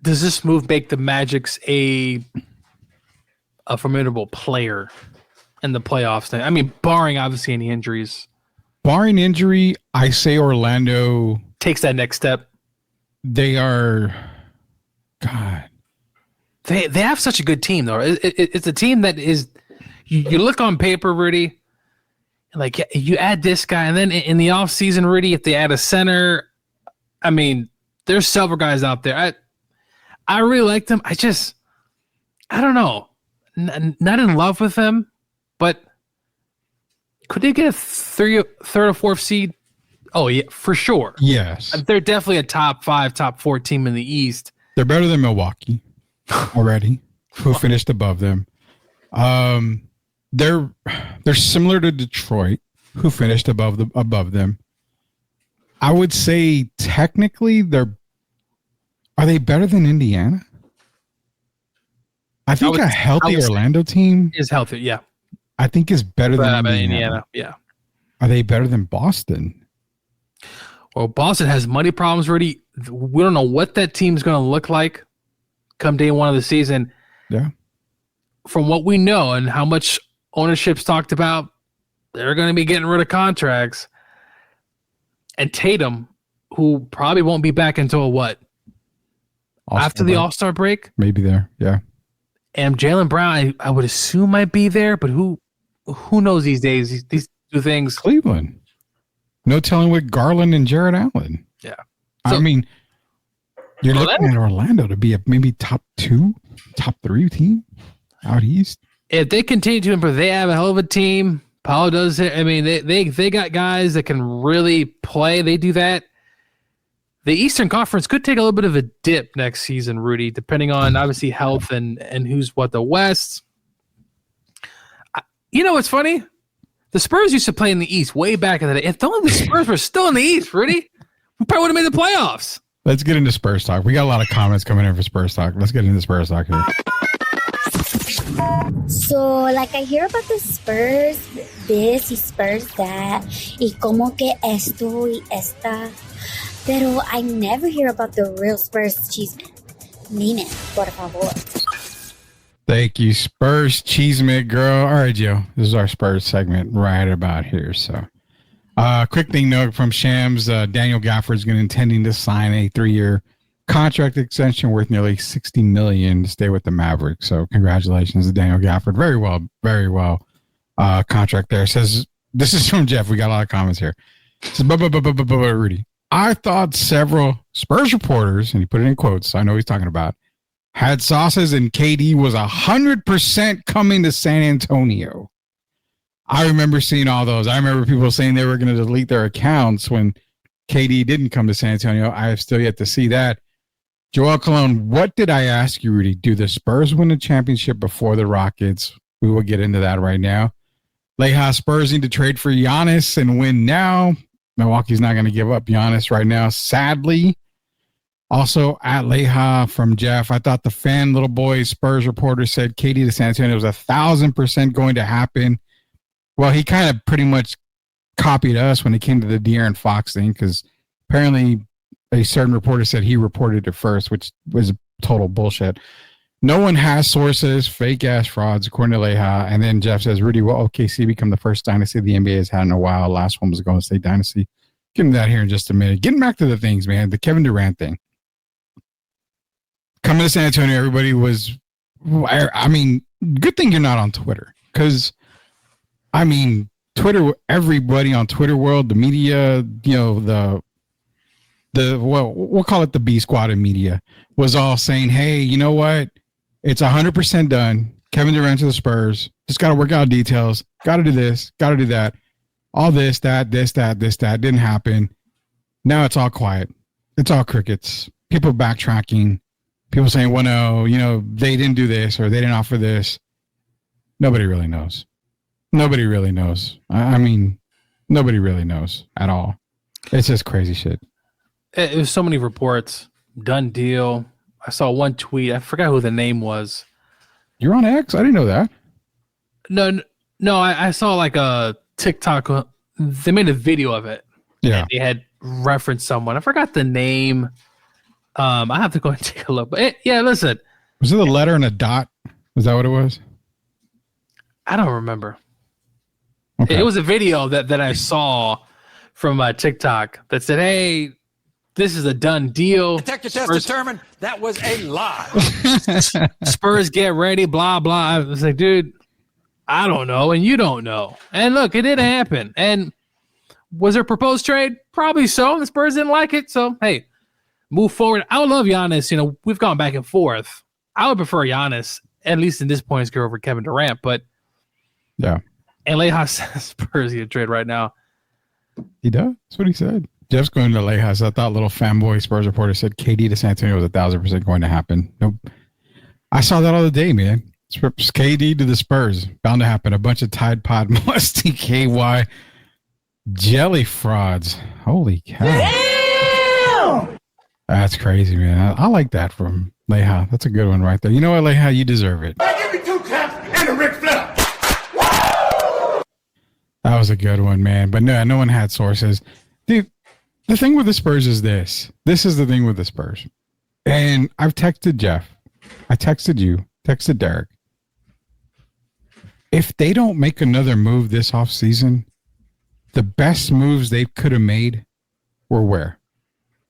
Does this move make the Magic's a formidable player in the playoffs? I mean, barring obviously any injuries. Barring injury, I say Orlando takes that next step. They are, God. They have such a good team though. It's a team that is. You look on paper, Rudy, like you add this guy, and then in the offseason, Rudy, if they add a center, I mean, there's several guys out there. I really like them. I don't know. Not in love with them, but could they get a third or fourth seed? Oh, yeah, for sure. Yes. They're definitely a top 5, top 4 team in the East. They're better than Milwaukee already, who finished above them. They're similar to Detroit, who finished above them. I would say technically are they better than Indiana? I think a healthy Orlando team is healthy. Yeah, I think is better than Indiana. Yeah. Are they better than Boston? Well, Boston has money problems already. We don't know what that team's going to look like come day 1 of the season. Yeah. From what we know and how much ownership's talked about, they're going to be getting rid of contracts. And Tatum, who probably won't be back until what? After the All-Star break? Maybe there, yeah. And Jaylen Brown, I would assume might be there, but who knows these days? These 2 things. Cleveland. No telling with Garland and Jared Allen. Yeah. So, I mean, you're looking at Orlando to be a maybe top 2, top 3 team out east. If they continue to improve, they have a hell of a team. Paulo does it. I mean, they got guys that can really play. They do that. The Eastern Conference could take a little bit of a dip next season, Rudy, depending on obviously health and who's what. The West. You know what's funny? The Spurs used to play in the East way back in the day. If only the Spurs were still in the East, Rudy, we probably would have made the playoffs. Let's get into Spurs talk. We got a lot of comments coming in for Spurs talk. Let's get into Spurs talk here. So, like, I hear about the Spurs this y Spurs that, y como que esto y esta, pero I never hear about the real Spurs chisme. Dime, por favor. Thank you, Spurs Cheesemate girl. All right, Joe. This is our Spurs segment right about here. So, quick thing note from Shams: Daniel Gafford is intending to sign a 3-year contract extension worth nearly $60 million to stay with the Mavericks. So, congratulations to Daniel Gafford. Very well. Contract there. Says this is from Jeff. We got a lot of comments here. Says, Rudy, I thought several Spurs reporters, and he put it in quotes, so I know he's talking about, had sauces, and KD was 100% coming to San Antonio. I remember seeing all those. I remember people saying they were going to delete their accounts when KD didn't come to San Antonio. I have still yet to see that. Joel Cologne, what did I ask you, Rudy? Do the Spurs win the championship before the Rockets? We will get into that right now. Leha, Spurs need to trade for Giannis and win now. Milwaukee's not going to give up Giannis right now, sadly. Also, at Leha from Jeff, I thought the fan little boy Spurs reporter said KD to San Antonio was 1,000% going to happen. Well, he kind of pretty much copied us when it came to the De'Aaron Fox thing, because apparently a certain reporter said he reported it first, which was total bullshit. No one has sources, fake ass frauds, according to Leha. And then Jeff says, Rudy, will OKC become the first dynasty the NBA has had in a while? Last one was Golden State Dynasty. Get into that here in just a minute. Getting back to the things, man, the Kevin Durant thing. Coming to San Antonio, everybody was, I mean, good thing you're not on Twitter, because, I mean, Twitter, everybody on Twitter world, the media, you know, well, we'll call it the B squad of media, was all saying, hey, you know what? It's 100% done. Kevin Durant to the Spurs. Just got to work out details. Got to do this. Got to do that. All this, that. Didn't happen. Now it's all quiet. It's all crickets. People backtracking. People saying, well, no, you know, they didn't do this or they didn't offer this. Nobody really knows. Nobody really knows. I mean, nobody really knows at all. It's just crazy shit. It was so many reports. Done deal. I saw one tweet. I forgot who the name was. You're on X? I didn't know that. No. I saw like a TikTok. They made a video of it. Yeah. They had referenced someone. I forgot the name. I have to go and take a look. But yeah, listen. Was it a letter and a dot? Was that what it was? I don't remember. Okay. It was a video that I saw from TikTok that said, hey, this is a done deal. Detector test determined that was a lie. Spurs get ready, blah, blah. I was like, dude, I don't know, and you don't know. And look, it didn't happen. And was there a proposed trade? Probably so. The Spurs didn't like it. So, hey, move forward. I would love Giannis. You know, we've gone back and forth. I would prefer Giannis, at least in this point, his career over Kevin Durant. But yeah. And Leha says Spurs get a trade right now. He does. That's what he said. Jeff's going to Leha. So I thought little fanboy Spurs reporter said KD to San Antonio was 1,000% going to happen. Nope. I saw that all the day, man. It's KD to the Spurs. Bound to happen. A bunch of Tide Pod Musty KY jelly frauds. Holy cow. Damn! That's crazy, man. I like that from Leha. That's a good one right there. You know what, Leha? You deserve it. Give me 2 taps and a Ric Flair. That was a good one, man. But no one had sources. Dude, the thing with the Spurs is this. This is the thing with the Spurs. And I've texted Jeff. I texted you. Texted Derek. If they don't make another move this offseason, the best moves they could have made were where?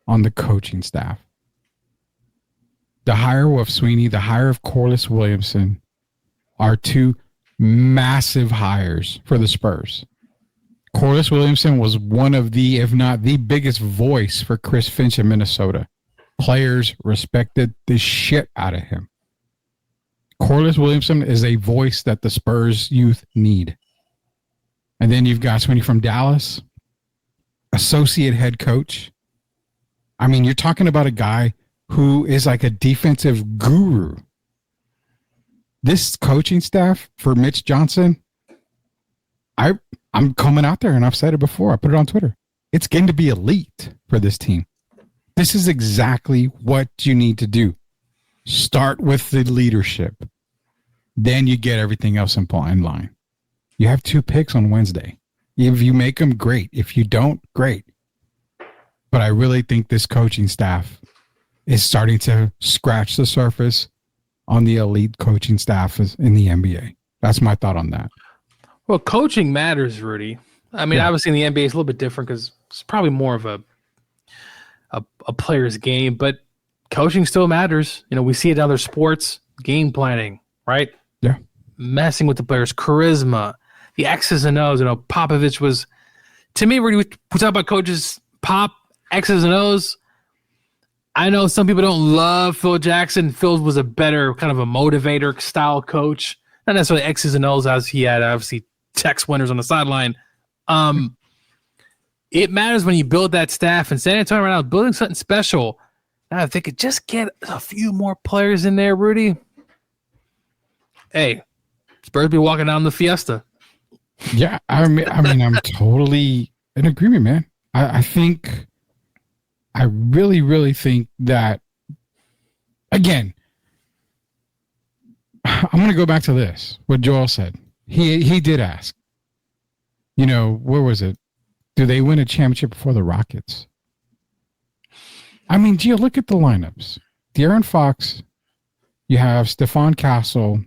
On the coaching staff. The hire of Sweeney, the hire of Corliss Williamson are two massive hires for the Spurs. Corliss Williamson was one of the, if not the biggest voice for Chris Finch in Minnesota. Players respected the shit out of him. Corliss Williamson is a voice that the Spurs youth need. And then you've got Sweeney from Dallas, associate head coach. I mean, you're talking about a guy who is like a defensive guru. This coaching staff for Mitch Johnson, I'm coming out there and I've said it before. I put it on Twitter. It's going to be elite for this team. This is exactly what you need to do. Start with the leadership. Then you get everything else in line. You have 2 picks on Wednesday. If you make them, great. If you don't, great. But I really think this coaching staff is starting to scratch the surface on the elite coaching staff in the NBA. That's my thought on that. Well, coaching matters, Rudy. I mean, obviously in the NBA it's a little bit different because it's probably more of a player's game, but coaching still matters. You know, we see it in other sports, game planning, right? Yeah. Messing with the players, charisma, the X's and O's. You know, Popovich was, to me, Rudy, we talk about coaches, X's and O's. I know some people don't love Phil Jackson. Phil was a better kind of a motivator style coach. Not necessarily X's and O's as he had obviously Tex winners on the sideline. It matters when you build that staff, and San Antonio right now is building something special. Now, if they could just get a few more players in there, Rudy, hey, Spurs be walking down the Fiesta. Yeah, I mean, I'm totally in agreement, man. I really, really think that, again, I'm going to go back to this, what Joel said. He did ask, where was it? Do they win a championship before the Rockets? I mean, Gio, look at the lineups. De'Aaron Fox, you have Stephon Castle,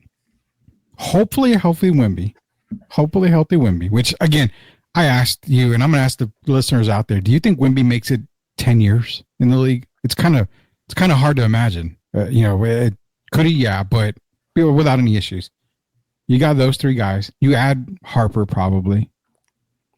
hopefully a healthy Wemby, which, again, I asked you, and I'm going to ask the listeners out there, do you think Wemby makes it 10 years in the league? It's kind of hard to imagine. Could he? Yeah, but without any issues. You got those three guys. You add Harper probably.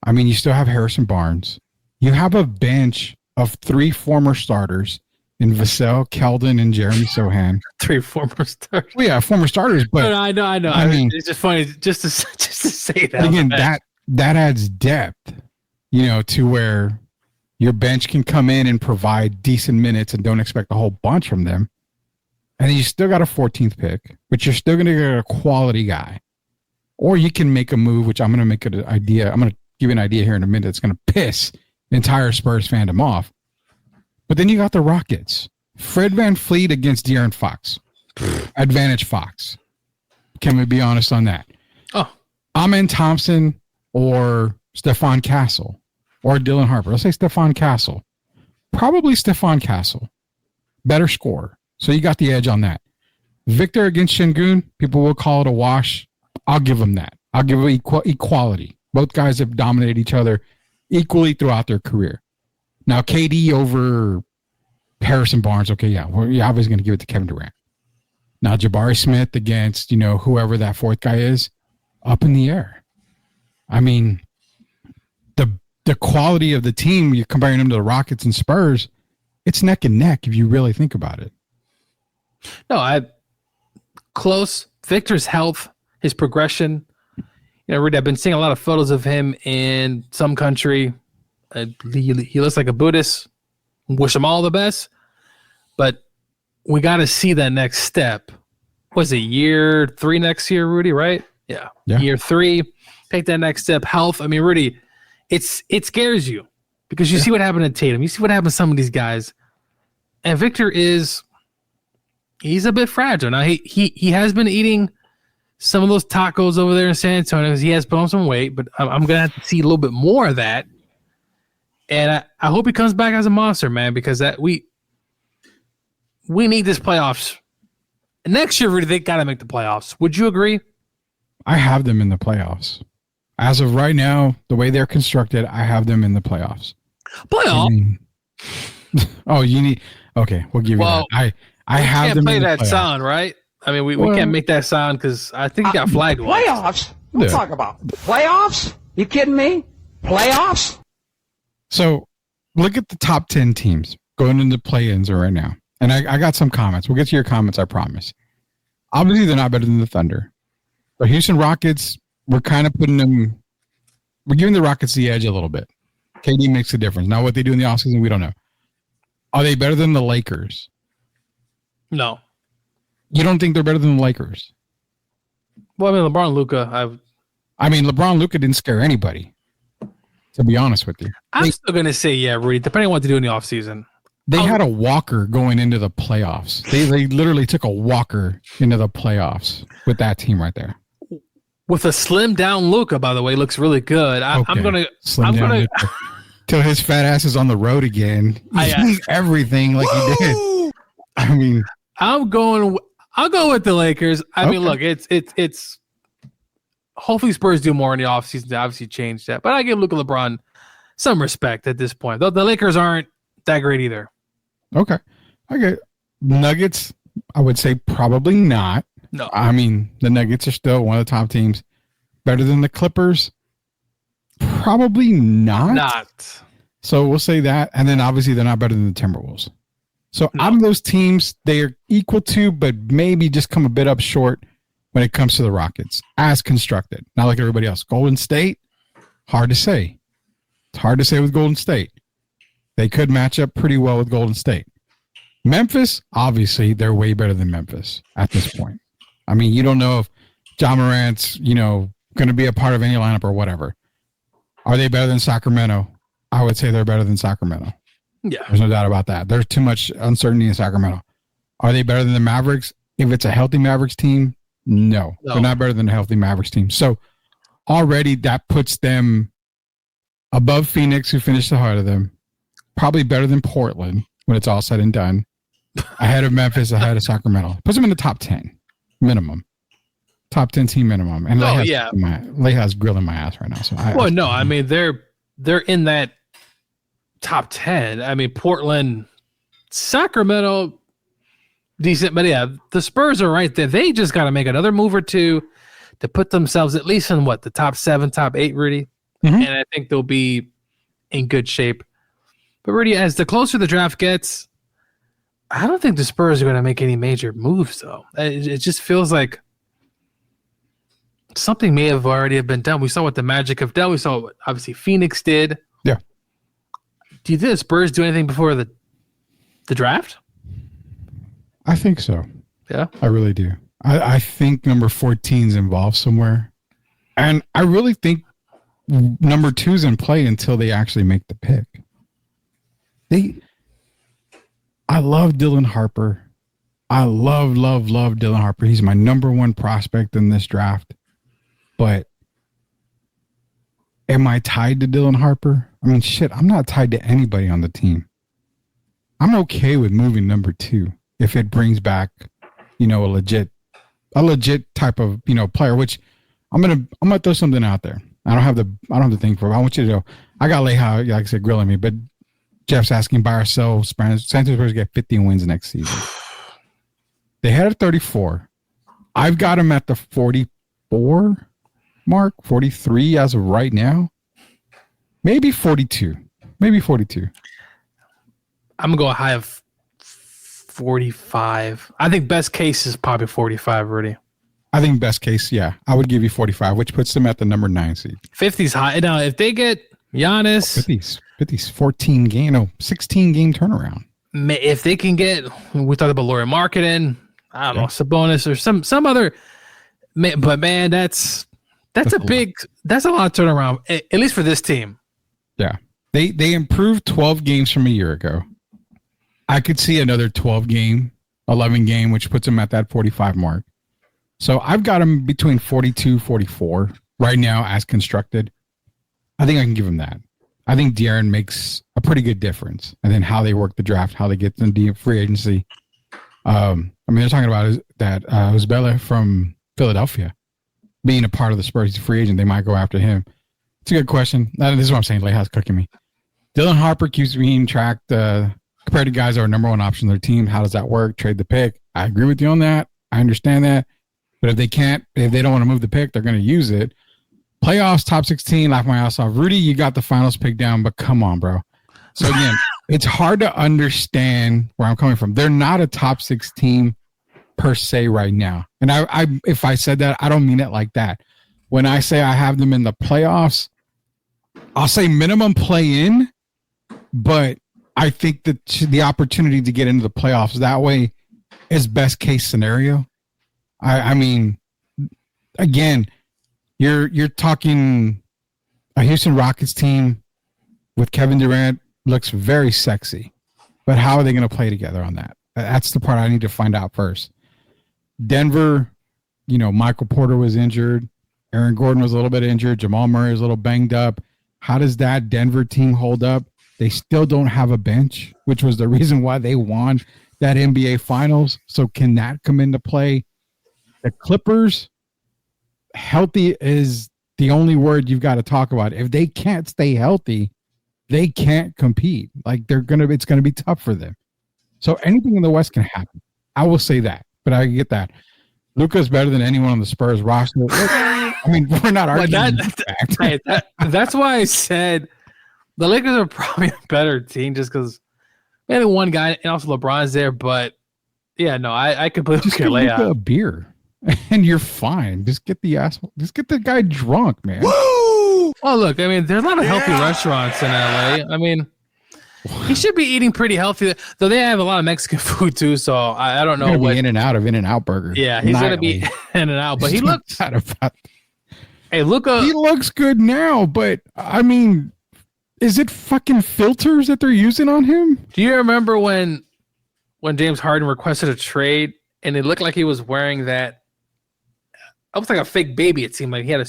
I mean, you still have Harrison Barnes. You have a bench of three former starters in Vassell, Keldon, and Jeremy Sohan. Three former starters. Well, yeah, former starters. But I know. I mean, it's just funny just to say that. Again, that adds depth, to where your bench can come in and provide decent minutes and don't expect a whole bunch from them. And then you still got a 14th pick, but you're still going to get a quality guy. Or you can make a move, which I'm going to make an idea. I'm going to give you an idea here in a minute. It's going to piss the entire Spurs fandom off. But then you got the Rockets. Fred VanVleet against De'Aaron Fox. Advantage Fox. Can we be honest on that? Oh. Amen Thompson or Stephon Castle or Dylan Harper. Let's say Stephon Castle. Probably Stephon Castle. Better scorer. So you got the edge on that. Victor against Şengün, people will call it a wash. I'll give them that. I'll give them equality. Both guys have dominated each other equally throughout their career. Now, KD over Harrison Barnes, okay, yeah, you're obviously going to give it to Kevin Durant. Now, Jabari Smith against, whoever that fourth guy is, up in the air. I mean, the quality of the team, you're comparing them to the Rockets and Spurs, it's neck and neck if you really think about it. No, close. Victor's health, his progression. Rudy, I've been seeing a lot of photos of him in some country. He looks like a Buddhist. Wish him all the best. But we got to see that next step. Was it year 3 next year, Rudy, right? Yeah. Year 3. Take that next step. Health. I mean, Rudy, it scares you because you see what happened to Tatum. You see what happened to some of these guys. And Victor he's a bit fragile. Now, he has been eating some of those tacos over there in San Antonio. He has put on some weight, but I'm going to have to see a little bit more of that. And I hope he comes back as a monster, man, because we need this playoffs. Next year, Rudy, they got to make the playoffs. Would you agree? I have them in the playoffs. As of right now, the way they're constructed, I have them in the playoffs. Playoffs? Okay, we'll give you that. I have them in the playoffs. We can't play that sound, right? I mean, we can't make that sound because I think he got flagged. Playoffs? What are you talking about? Playoffs? You kidding me? Playoffs? So look at the top 10 teams going into play-ins right now. And I got some comments. We'll get to your comments, I promise. Obviously, they're not better than the Thunder. But Houston Rockets, we're kind of we're giving the Rockets the edge a little bit. KD makes a difference. Now, what they do in the offseason, we don't know. Are they better than the Lakers? No. You don't think they're better than the Lakers? Well, I mean, LeBron and Luka. LeBron and Luka didn't scare anybody, to be honest with you. I'm still going to say, yeah, Rudy, depending on what they do in the offseason. They had a walker going into the playoffs. They literally took a walker into the playoffs with that team right there. With a slim down Luka, by the way, looks really good. I'm going to till his fat ass is on the road again. He's everything like he did. I mean, I'll go with the Lakers. I mean, look, it's hopefully Spurs do more in the offseason to obviously change that. But I give Luka LeBron some respect at this point. The Lakers aren't that great either. Okay. Nuggets, I would say probably not. No. I mean, the Nuggets are still one of the top teams. Better than the Clippers? Probably not. Not. So we'll say that. And then obviously they're not better than the Timberwolves. So out of those teams, they are equal to, but maybe just come a bit up short when it comes to the Rockets as constructed. Not like everybody else. Golden State, hard to say. It's hard to say with Golden State. They could match up pretty well with Golden State. Memphis, obviously, they're way better than Memphis at this point. I mean, you don't know if John Morant's, going to be a part of any lineup or whatever. Are they better than Sacramento? I would say they're better than Sacramento. Yeah. There's no doubt about that. There's too much uncertainty in Sacramento. Are they better than the Mavericks? If it's a healthy Mavericks team, no. They're not better than a healthy Mavericks team. So already that puts them above Phoenix, who finished ahead of them, probably better than Portland when it's all said and done, ahead of Memphis, ahead of Sacramento. Puts them in the top 10 minimum. Top 10 team minimum. And Leha's grilling my ass right now. So I mean, they're in that top 10. I mean, Portland, Sacramento, decent. But yeah, the Spurs are right there. They just got to make another move or two to put themselves at least in the top 7, top 8, Rudy. Mm-hmm. And I think they'll be in good shape. But Rudy, as the closer the draft gets, I don't think the Spurs are going to make any major moves, though. It just feels like something may have already been done. We saw what the Magic have done. We saw what, obviously, Phoenix did. Yeah. Do you think the Spurs do anything before the draft? I think so. Yeah? I really do. I think number 14 is involved somewhere. And I really think number 2 is in play until they actually make the pick. I love Dylan Harper. I love Dylan Harper. He's my number 1 prospect in this draft. But am I tied to Dylan Harper? I mean, shit, I'm not tied to anybody on the team. I'm okay with moving number 2 if it brings back, a legit type of, player, which I'm gonna throw something out there. I don't have the thing for it. I want you to know. I got Leha, like I said, grilling me, but Jeff's asking buy or sell. San Spurs get 15 wins next season. They had a 34. I've got them at the 44 mark, 43 as of right now. Maybe 42. I'm going to go high of 45. I think best case is probably 45, Rudy. I think best case, yeah. I would give you 45, which puts them at the number 9 seed. 50's high. Now, if they get Giannis. 50's 16 game turnaround. If they can get, we talked about Lauri Markkanen, I don't know, Sabonis or some other, but man, that's a lot of turnaround, at least for this team. Yeah. They improved 12 games from a year ago. I could see another 11 game, which puts them at that 45 mark. So I've got them between 42, 44 right now as constructed. I think I can give them that. I think De'Aaron makes a pretty good difference. And then how they work the draft, how they get the free agency. They're talking about that Uzbella from Philadelphia being a part of the Spurs. He's a free agent. They might go after him. It's a good question. This is what I'm saying. Leha's cooking me. Dylan Harper keeps being tracked compared to guys that are number 1 option on their team. How does that work? Trade the pick. I agree with you on that. I understand that. But if they don't want to move the pick, they're going to use it. Playoffs, top 16, laugh my ass off. Rudy, you got the finals pick down, but come on, bro. So again, it's hard to understand where I'm coming from. They're not a top 6 team per se right now. And I if I said that, I don't mean it like that. When I say I have them in the playoffs, I'll say minimum play in, but I think that the opportunity to get into the playoffs that way is best case scenario. I mean, again, you're talking a Houston Rockets team with Kevin Durant looks very sexy, but how are they going to play together on that? That's the part I need to find out first. Denver, Michael Porter was injured. Aaron Gordon was a little bit injured. Jamal Murray was a little banged up. How does that Denver team hold up? They still don't have a bench, which was the reason why they won that NBA Finals. So can that come into play? The Clippers, healthy is the only word you've got to talk about. If they can't stay healthy, they can't compete. Like it's gonna be tough for them. So anything in the West can happen. I will say that, but I get that. Luka's better than anyone on the Spurs roster. I mean, we're not arguing. That's why I said the Lakers are probably a better team, just because maybe one guy, and also LeBron's there. But yeah, no, I completely Just give lay Luka out. a beer, and you're fine. Just get the guy drunk, man. Oh, look, I mean, there's a lot of healthy restaurants in LA. I mean, he should be eating pretty healthy, though. They have a lot of Mexican food too, so I don't know what. In and out of In-N-Out Burger. Yeah, he's gonna be in and out, but he looks. Hey, Luka. He looks good now, but I mean, is it fucking filters that they're using on him? Do you remember when James Harden requested a trade and it looked like he was wearing that almost like a fake baby? It seemed like he had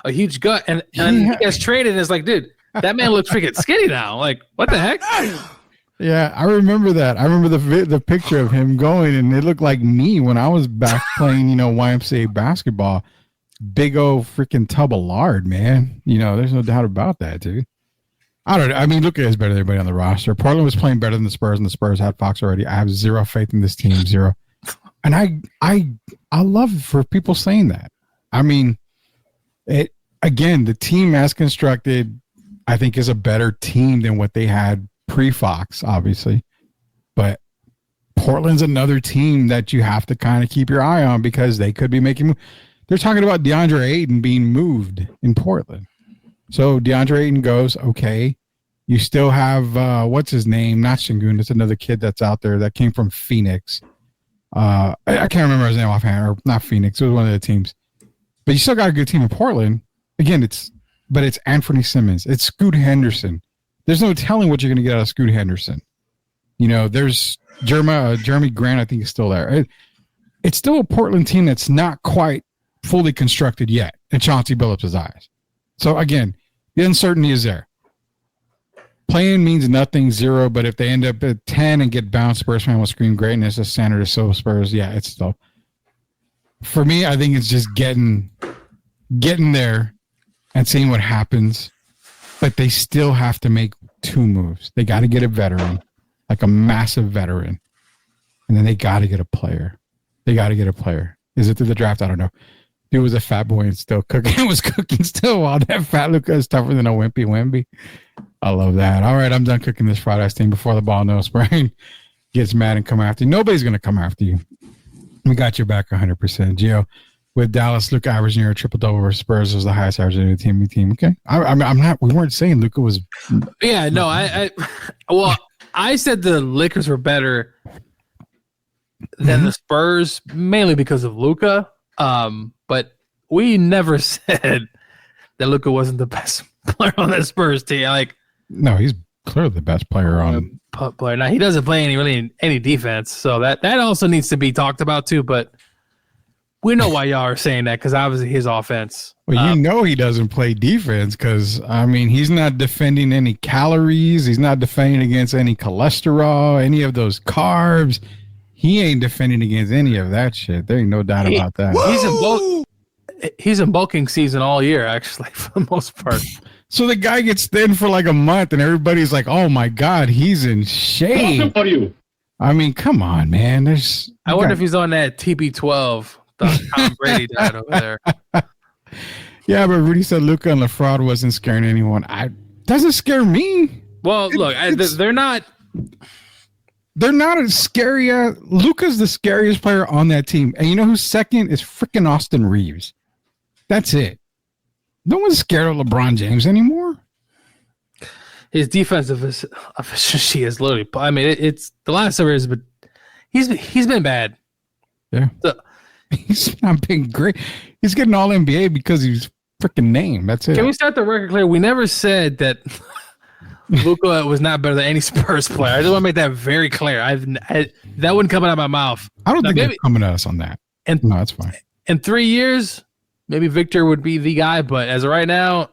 a huge gut, and he gets traded, and it's like, dude, that man looks freaking skinny now. Like, what the heck? Yeah, I remember that. I remember the picture of him going, and it looked like me when I was back playing, YMCA basketball. Big old freaking tub of lard, man. There's no doubt about that, dude. I don't know. I mean, Luka is better than everybody on the roster. Portland was playing better than the Spurs, and the Spurs had Fox already. I have zero faith in this team, zero. And I love for people saying that. I mean, the team as constructed, I think, is a better team than what they had pre-Fox, obviously. But Portland's another team that you have to kind of keep your eye on because they could be making. They're talking about DeAndre Ayton being moved in Portland. So DeAndre Ayton goes, okay. You still have, what's his name? Not Şengün. It's another kid that's out there that came from Phoenix. I can't remember his name offhand, or not Phoenix. It was one of the teams. But you still got a good team in Portland. Again, it's Anthony Simmons. It's Scoot Henderson. There's no telling what you're going to get out of Scoot Henderson. There's Jeremy Grant, I think, is still there. It's still a Portland team that's not quite fully constructed yet in Chauncey Billups' eyes. So again, the uncertainty is there. Playing means nothing, zero, but if they end up at 10 and get bounced, Spurs fan will scream greatness as standard is so Spurs. Yeah, it's still. For me, I think it's just getting there and seeing what happens. But they still have to make two moves. They got to get a veteran, like a massive veteran. And then they got to get a player. Is it through the draft? I don't know. Dude was a fat boy and still cooking. Was cooking still while that fat Luka is tougher than a wimpy Wemby. I love that. All right, I'm done cooking this fried rice thing before the ball nose brain gets mad and come after you. Nobody's going to come after you. We got your back 100%. Gio, with Dallas, Luka averaging near a triple-double versus Spurs was the highest averaging of the team. Okay. I'm not, we weren't saying Luka was. Yeah, no, I said the Lakers were better than the Spurs, mainly because of Luka. But we never said that Luka wasn't the best player on the Spurs team. No, he's clearly the best player on player. Now he doesn't play any defense, so that also needs to be talked about too. But we know why y'all are saying that because obviously his offense. Well, he doesn't play defense because he's not defending any calories. He's not defending against any cholesterol, any of those carbs. He ain't defending against any of that shit. There ain't no doubt about that. He's in bulking season all year, actually, for the most part. So the guy gets thin for like a month, and everybody's like, "Oh my god, he's in shape." How are you? Come on, man. I wonder if he's on that TB12. Tom Brady died over there. Yeah, but Rudy said Luka and LaFraud wasn't scaring anyone. Doesn't scare me. Well, look, they're not. They're not as scary as Luka's the scariest player on that team. And you know who's second is freaking Austin Reeves. That's it. No one's scared of LeBron James anymore. His defensive efficiency is literally. It's the last several years, but he's been bad. Yeah, he's not been great. He's getting all NBA because he's freaking named. That's it. Can we start the record clear? We never said that Luka was not better than any Spurs player. I just want to make that very clear. That wouldn't come out of my mouth. I don't think they're coming at us on that. No, that's fine. In 3 years, maybe Victor would be the guy, but as of right now,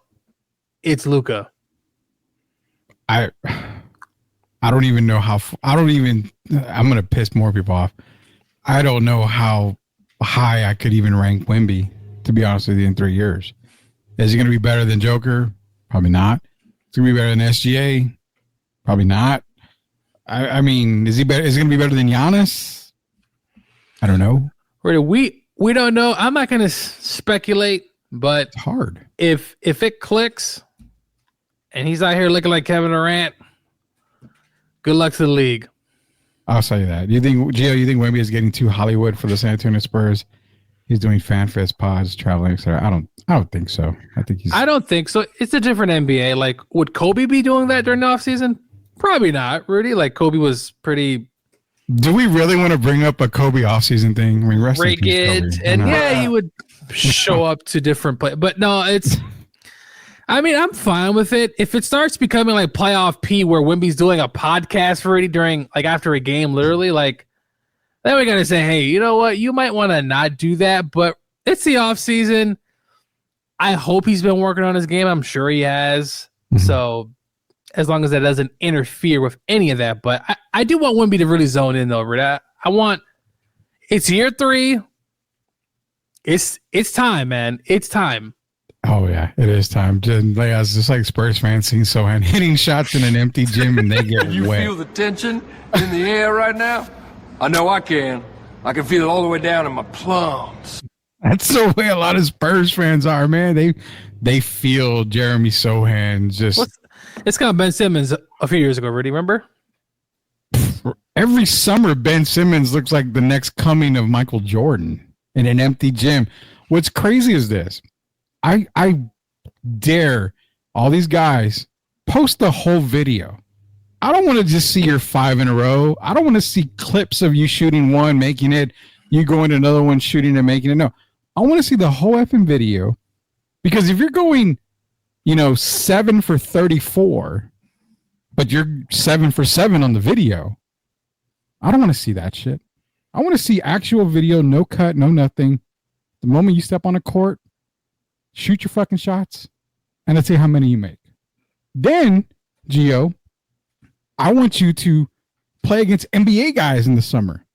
it's Luka. I don't even know how. I'm going to piss more people off. I don't know how high I could even rank Wemby, to be honest with you, in 3 years. Is he going to be better than Joker? Probably not. Is he going to be better than SGA? Probably not. I mean, is he better? Is he going to be better than Giannis? I don't know. We don't know. I'm not going to speculate, but it's hard. If it clicks and he's out here looking like Kevin Durant, Good luck to the league. I'll say that. You think, Gio, you think Wemby is getting too Hollywood for the San Antonio Spurs? He's doing fan fest pods, traveling, etc. I don't think so. I don't think so. It's a different NBA. Like, would Kobe be doing that during the offseason? Probably not, Rudy. Like, Kobe was pretty. Do we really want to bring up a Kobe offseason thing? I mean, rest in peace, Kobe. And he would show up to different play. But no, it's. I mean, I'm fine with it. If it starts becoming like playoff P, where Wemby's doing a podcast for Rudy during like after a game, literally, like. Then we got to say, hey, you know what? You might want to not do that, but it's the off season. I hope he's been working on his game. I'm sure he has. Mm-hmm. So as long as that doesn't interfere with any of that, but I do want Wemby to really zone in over that. It's year 3. It's time, man. It's time. Oh yeah, it is time. Just like Spurs fans seeing Sohan hitting shots in an empty gym and they get you wet. You feel the tension in the air right now? I know I can. I can feel it all the way down in my plums. That's the way a lot of Spurs fans are, man. They feel Jeremy Sohan just. It's kind of Ben Simmons a few years ago, Rudy. Remember? Every summer, Ben Simmons looks like the next coming of Michael Jordan in an empty gym. What's crazy is this. I dare all these guys post the whole video. I don't want to just see your 5 in a row. I don't want to see clips of you shooting one, making it, you going to another one, shooting and making it. No, I want to see the whole effing video, because if you're going, 7 for 34, but you're 7 for 7 on the video, I don't want to see that shit. I want to see actual video, no cut, no nothing. The moment you step on a court, shoot your fucking shots, and let's see how many you make. Then, Gio, I want you to play against NBA guys in the summer,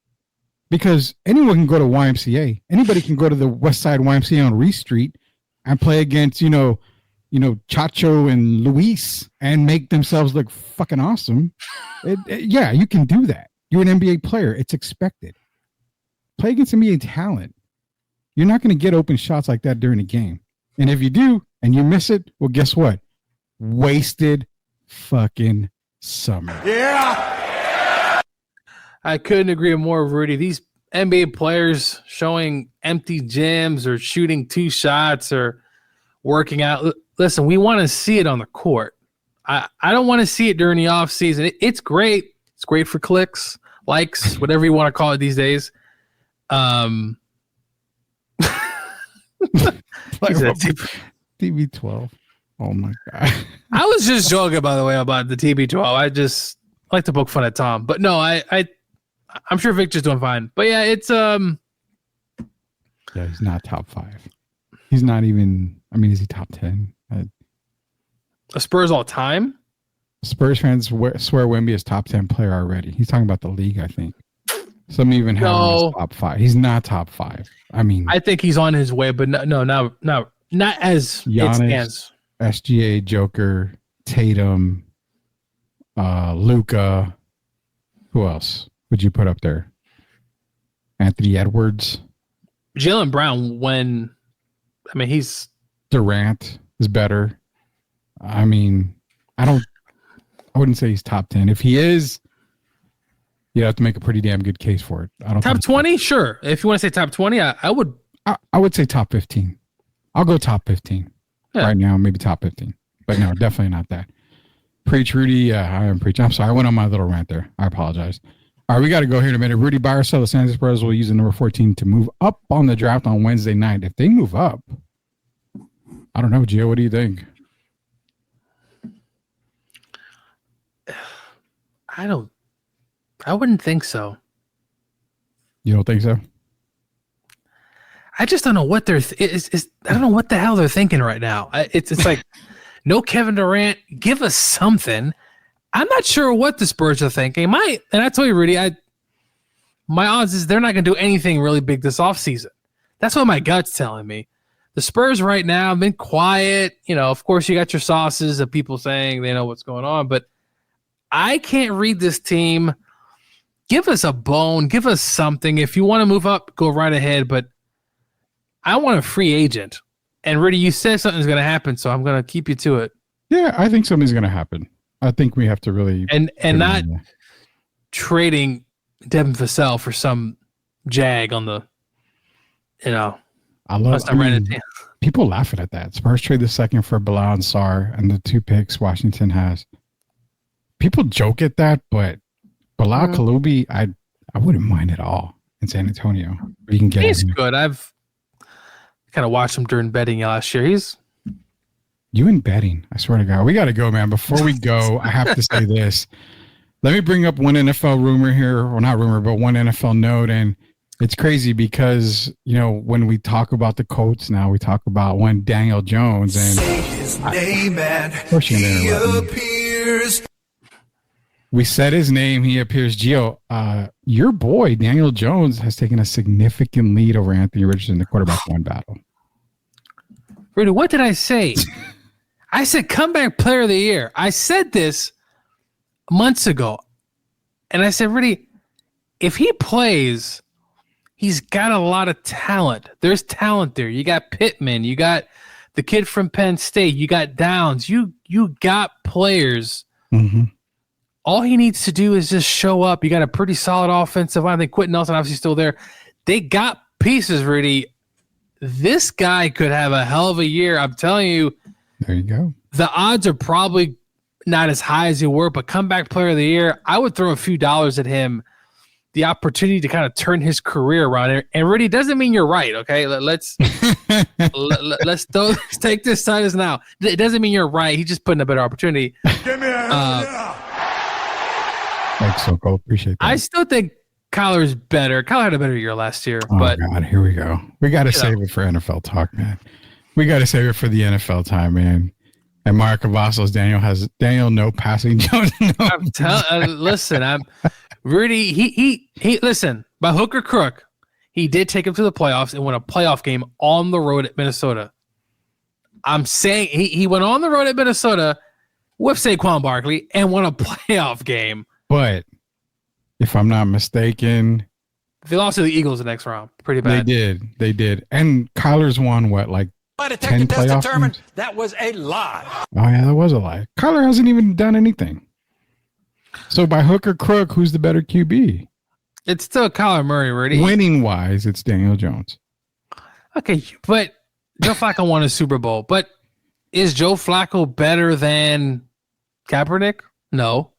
because anyone can go to YMCA. Anybody can go to the West Side YMCA on Reese Street and play against, Chacho and Luis and make themselves look fucking awesome. Yeah, you can do that. You're an NBA player. It's expected. Play against NBA talent. You're not going to get open shots like that during a game. And if you do and you miss it, well, guess what? Wasted fucking summer. Yeah. I couldn't agree more, Rudy. These NBA players showing empty gyms or shooting 2 shots or working out. Listen, we want to see it on the court. I don't want to see it during the off season. It's great. It's great for clicks, likes, whatever you want to call it these days. TB12. Oh my God. I was just joking, by the way, about the TB12. I just like to poke fun at Tom, but no, I'm sure Victor's doing fine. But yeah, it's yeah, he's not top 5. He's not even. I mean, is he top 10? A Spurs all time. Spurs fans swear Wemby is top 10 player already. He's talking about the league, I think. Some even have him as top 5. He's not top 5. I mean, I think he's on his way, but no, not as Giannis, it stands. SGA, Joker, Tatum, Luka. Who else would you put up there? Anthony Edwards, Jaylen Brown. He's Durant is better. I mean, I wouldn't say he's top 10. If he is, you have to make a pretty damn good case for it. I don't top 20, sure. If you want to say top 20, I would. I would say top 15. I'll go top 15 right now, maybe top 15, but no, definitely not that. Preach, Rudy. I am preaching. I'm sorry, I went on my little rant there. I apologize. All right, we got to go here in a minute. Rudy, buy or sell. The San Antonio Spurs will use the number 14 to move up on the draft on Wednesday night. If they move up, I don't know, Gio. What do you think? I wouldn't think so. You don't think so? I just don't know what they're. I don't know what the hell they're thinking right now. It's like no Kevin Durant. Give us something. I'm not sure what the Spurs are thinking. And I told you, Rudy, my odds is they're not going to do anything really big this offseason. That's what my gut's telling me. The Spurs right now have been quiet. Of course, you got your sauces of people saying they know what's going on, but I can't read this team. Give us a bone. Give us something. If you want to move up, go right ahead. But I want a free agent. And Rudy, you said something's going to happen, so I'm going to keep you to it. Yeah, I think something's going to happen. I think we have to really and trading Devin Vassell for some jag on the, people laughing at that. Spurs trade the second for Bilal and Sarr and the 2 picks Washington has. People joke at that, but Bilal Kaloubi, I wouldn't mind at all in San Antonio. You can get He's good. I've kind of watched him during betting last year. You in betting, I swear to God. We got to go, man. Before we go, I have to say this. Let me bring up one NFL rumor here. Well, not rumor, but one NFL note. And it's crazy because, when we talk about the Colts now, we talk about one Daniel Jones. And say his name and he appears. We said his name. He appears. Gio, your boy, Daniel Jones, has taken a significant lead over Anthony Richardson, the quarterback one battle. Rudy, what did I say? I said comeback player of the year. I said this months ago. And I said, Rudy, if he plays, he's got a lot of talent. There's talent there. You got Pittman. You got the kid from Penn State. You got Downs. You got players. Mm-hmm. All he needs to do is just show up. You got a pretty solid offensive line. I think Quentin Nelson obviously still there. They got pieces, Rudy. This guy could have a hell of a year. I'm telling you. There you go. The odds are probably not as high as they were, but comeback player of the year, I would throw a few dollars at him. The opportunity to kind of turn his career around. And Rudy, doesn't mean you're right, okay? Let's take this side as now. It doesn't mean you're right. He's just putting a better opportunity. Give me a Thanks, Soko. Appreciate that. I still think Kyler's better. Kyler had a better year last year. Oh, but God, here we go. We got to save it for NFL talk, man. We got to save it for the NFL time, man. And Mark Cavazos, Daniel no passing. Jones, no. I'm telling. Rudy. He listen. By hook or crook, he did take him to the playoffs and win a playoff game on the road at Minnesota. I'm saying he went on the road at Minnesota with Saquon Barkley and won a playoff game. But if I'm not mistaken, they lost to the Eagles the next round. Pretty bad. They did. And Kyler's won what, like 10 playoff games? That was a lie. Oh, yeah, that was a lie. Kyler hasn't even done anything. So by hook or crook, who's the better QB? It's still Kyler Murray, Rudy. Winning-wise, it's Daniel Jones. Okay, but Joe Flacco won a Super Bowl. But is Joe Flacco better than Kaepernick? No.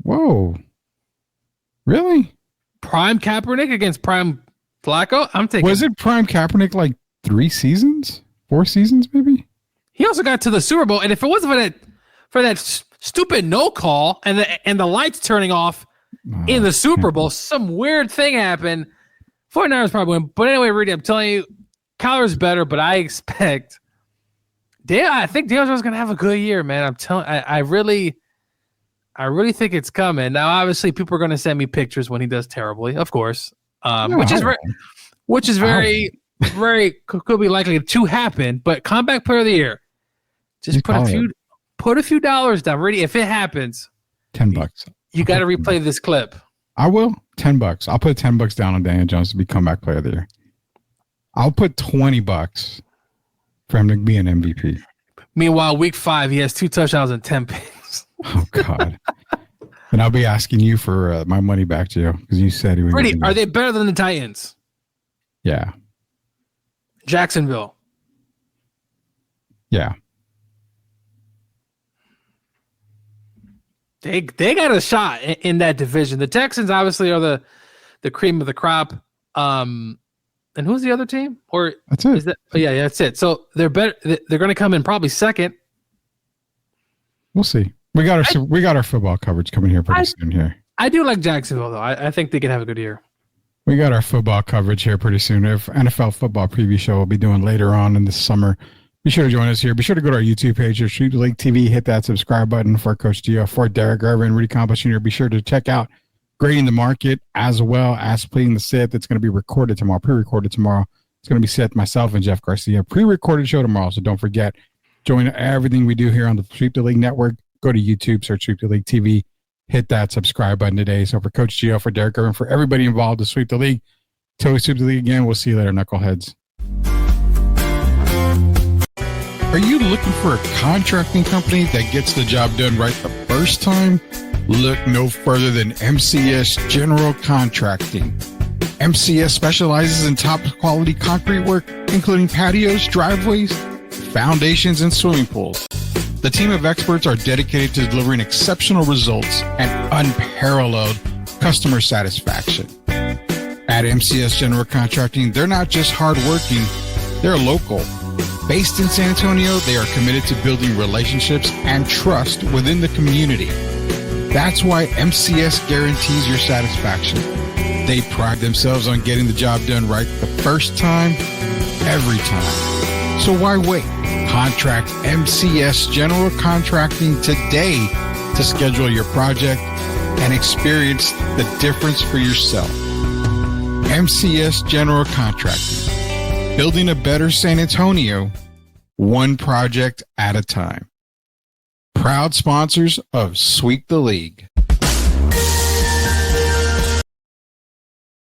Whoa. Really? Prime Kaepernick against prime Flacco? I'm taking. Was it prime Kaepernick like 3 seasons? 4 seasons, maybe? He also got to the Super Bowl, and if it wasn't for that stupid no call and the lights turning off in the Super Bowl, some weird thing happened. 49ers probably win. But anyway, Rudy, I'm telling you, Kyler's better, but I expect I think Daniel Jones is going to have a good year, man. I'm telling I really think it's coming. Now, obviously, people are going to send me pictures when he does terribly, of course, which is very, very could be likely to happen. But comeback player of the year, just put a few dollars down, Rudy. If it happens, $10. You got to replay this clip. I will. $10. I'll put $10 down on Daniel Jones to be comeback player of the year. I'll put $20 for him to be an MVP. Meanwhile, week 5, he has 2 touchdowns and 10 picks. Oh, God. And I'll be asking you for my money back, Joe, because you said he was. Rudy, are they better than the Titans? Yeah. Jacksonville. Yeah. They got a shot in that division. The Texans obviously are the cream of the crop. And who's the other team? Or that's it. Is that? Oh, yeah, that's it. So they're better. They're going to come in probably second. We'll see. We got our football coverage coming here pretty soon here. I do like Jacksonville though. I think they can have a good year. We got our football coverage here pretty soon. If NFL football preview show we'll be doing later on in the summer. Be sure to join us here. Be sure to go to our YouTube page or Sweep the League TV. Hit that subscribe button for Coach Gio, for Derek Garvin, and Rudy Campos Jr. Be sure to check out Grading the Market as well as Pleading the Sith. That's going to be recorded tomorrow, pre-recorded tomorrow. It's going to be Seth, myself, and Jeff Garcia. Pre-recorded show tomorrow, so don't forget. Join everything we do here on the Sweep the League Network. Go to YouTube, search Sweep the League TV. Hit that subscribe button today. So for Coach Gio, for Derek Garvin, for everybody involved to Sweep the League, till we sweep the league again, we'll see you later, knuckleheads. Are you looking for a contracting company that gets the job done right the first time? Look no further than MCS General Contracting. MCS specializes in top quality concrete work, including patios, driveways, foundations, and swimming pools. The team of experts are dedicated to delivering exceptional results and unparalleled customer satisfaction. At MCS General Contracting, they're not just hardworking, they're local. Based in San Antonio, they are committed to building relationships and trust within the community. That's why MCS guarantees your satisfaction. They pride themselves on getting the job done right the first time, every time. So why wait? Contract MCS General Contracting today to schedule your project and experience the difference for yourself. MCS General Contracting, building a better San Antonio, one project at a time. Proud sponsors of Sweep the League.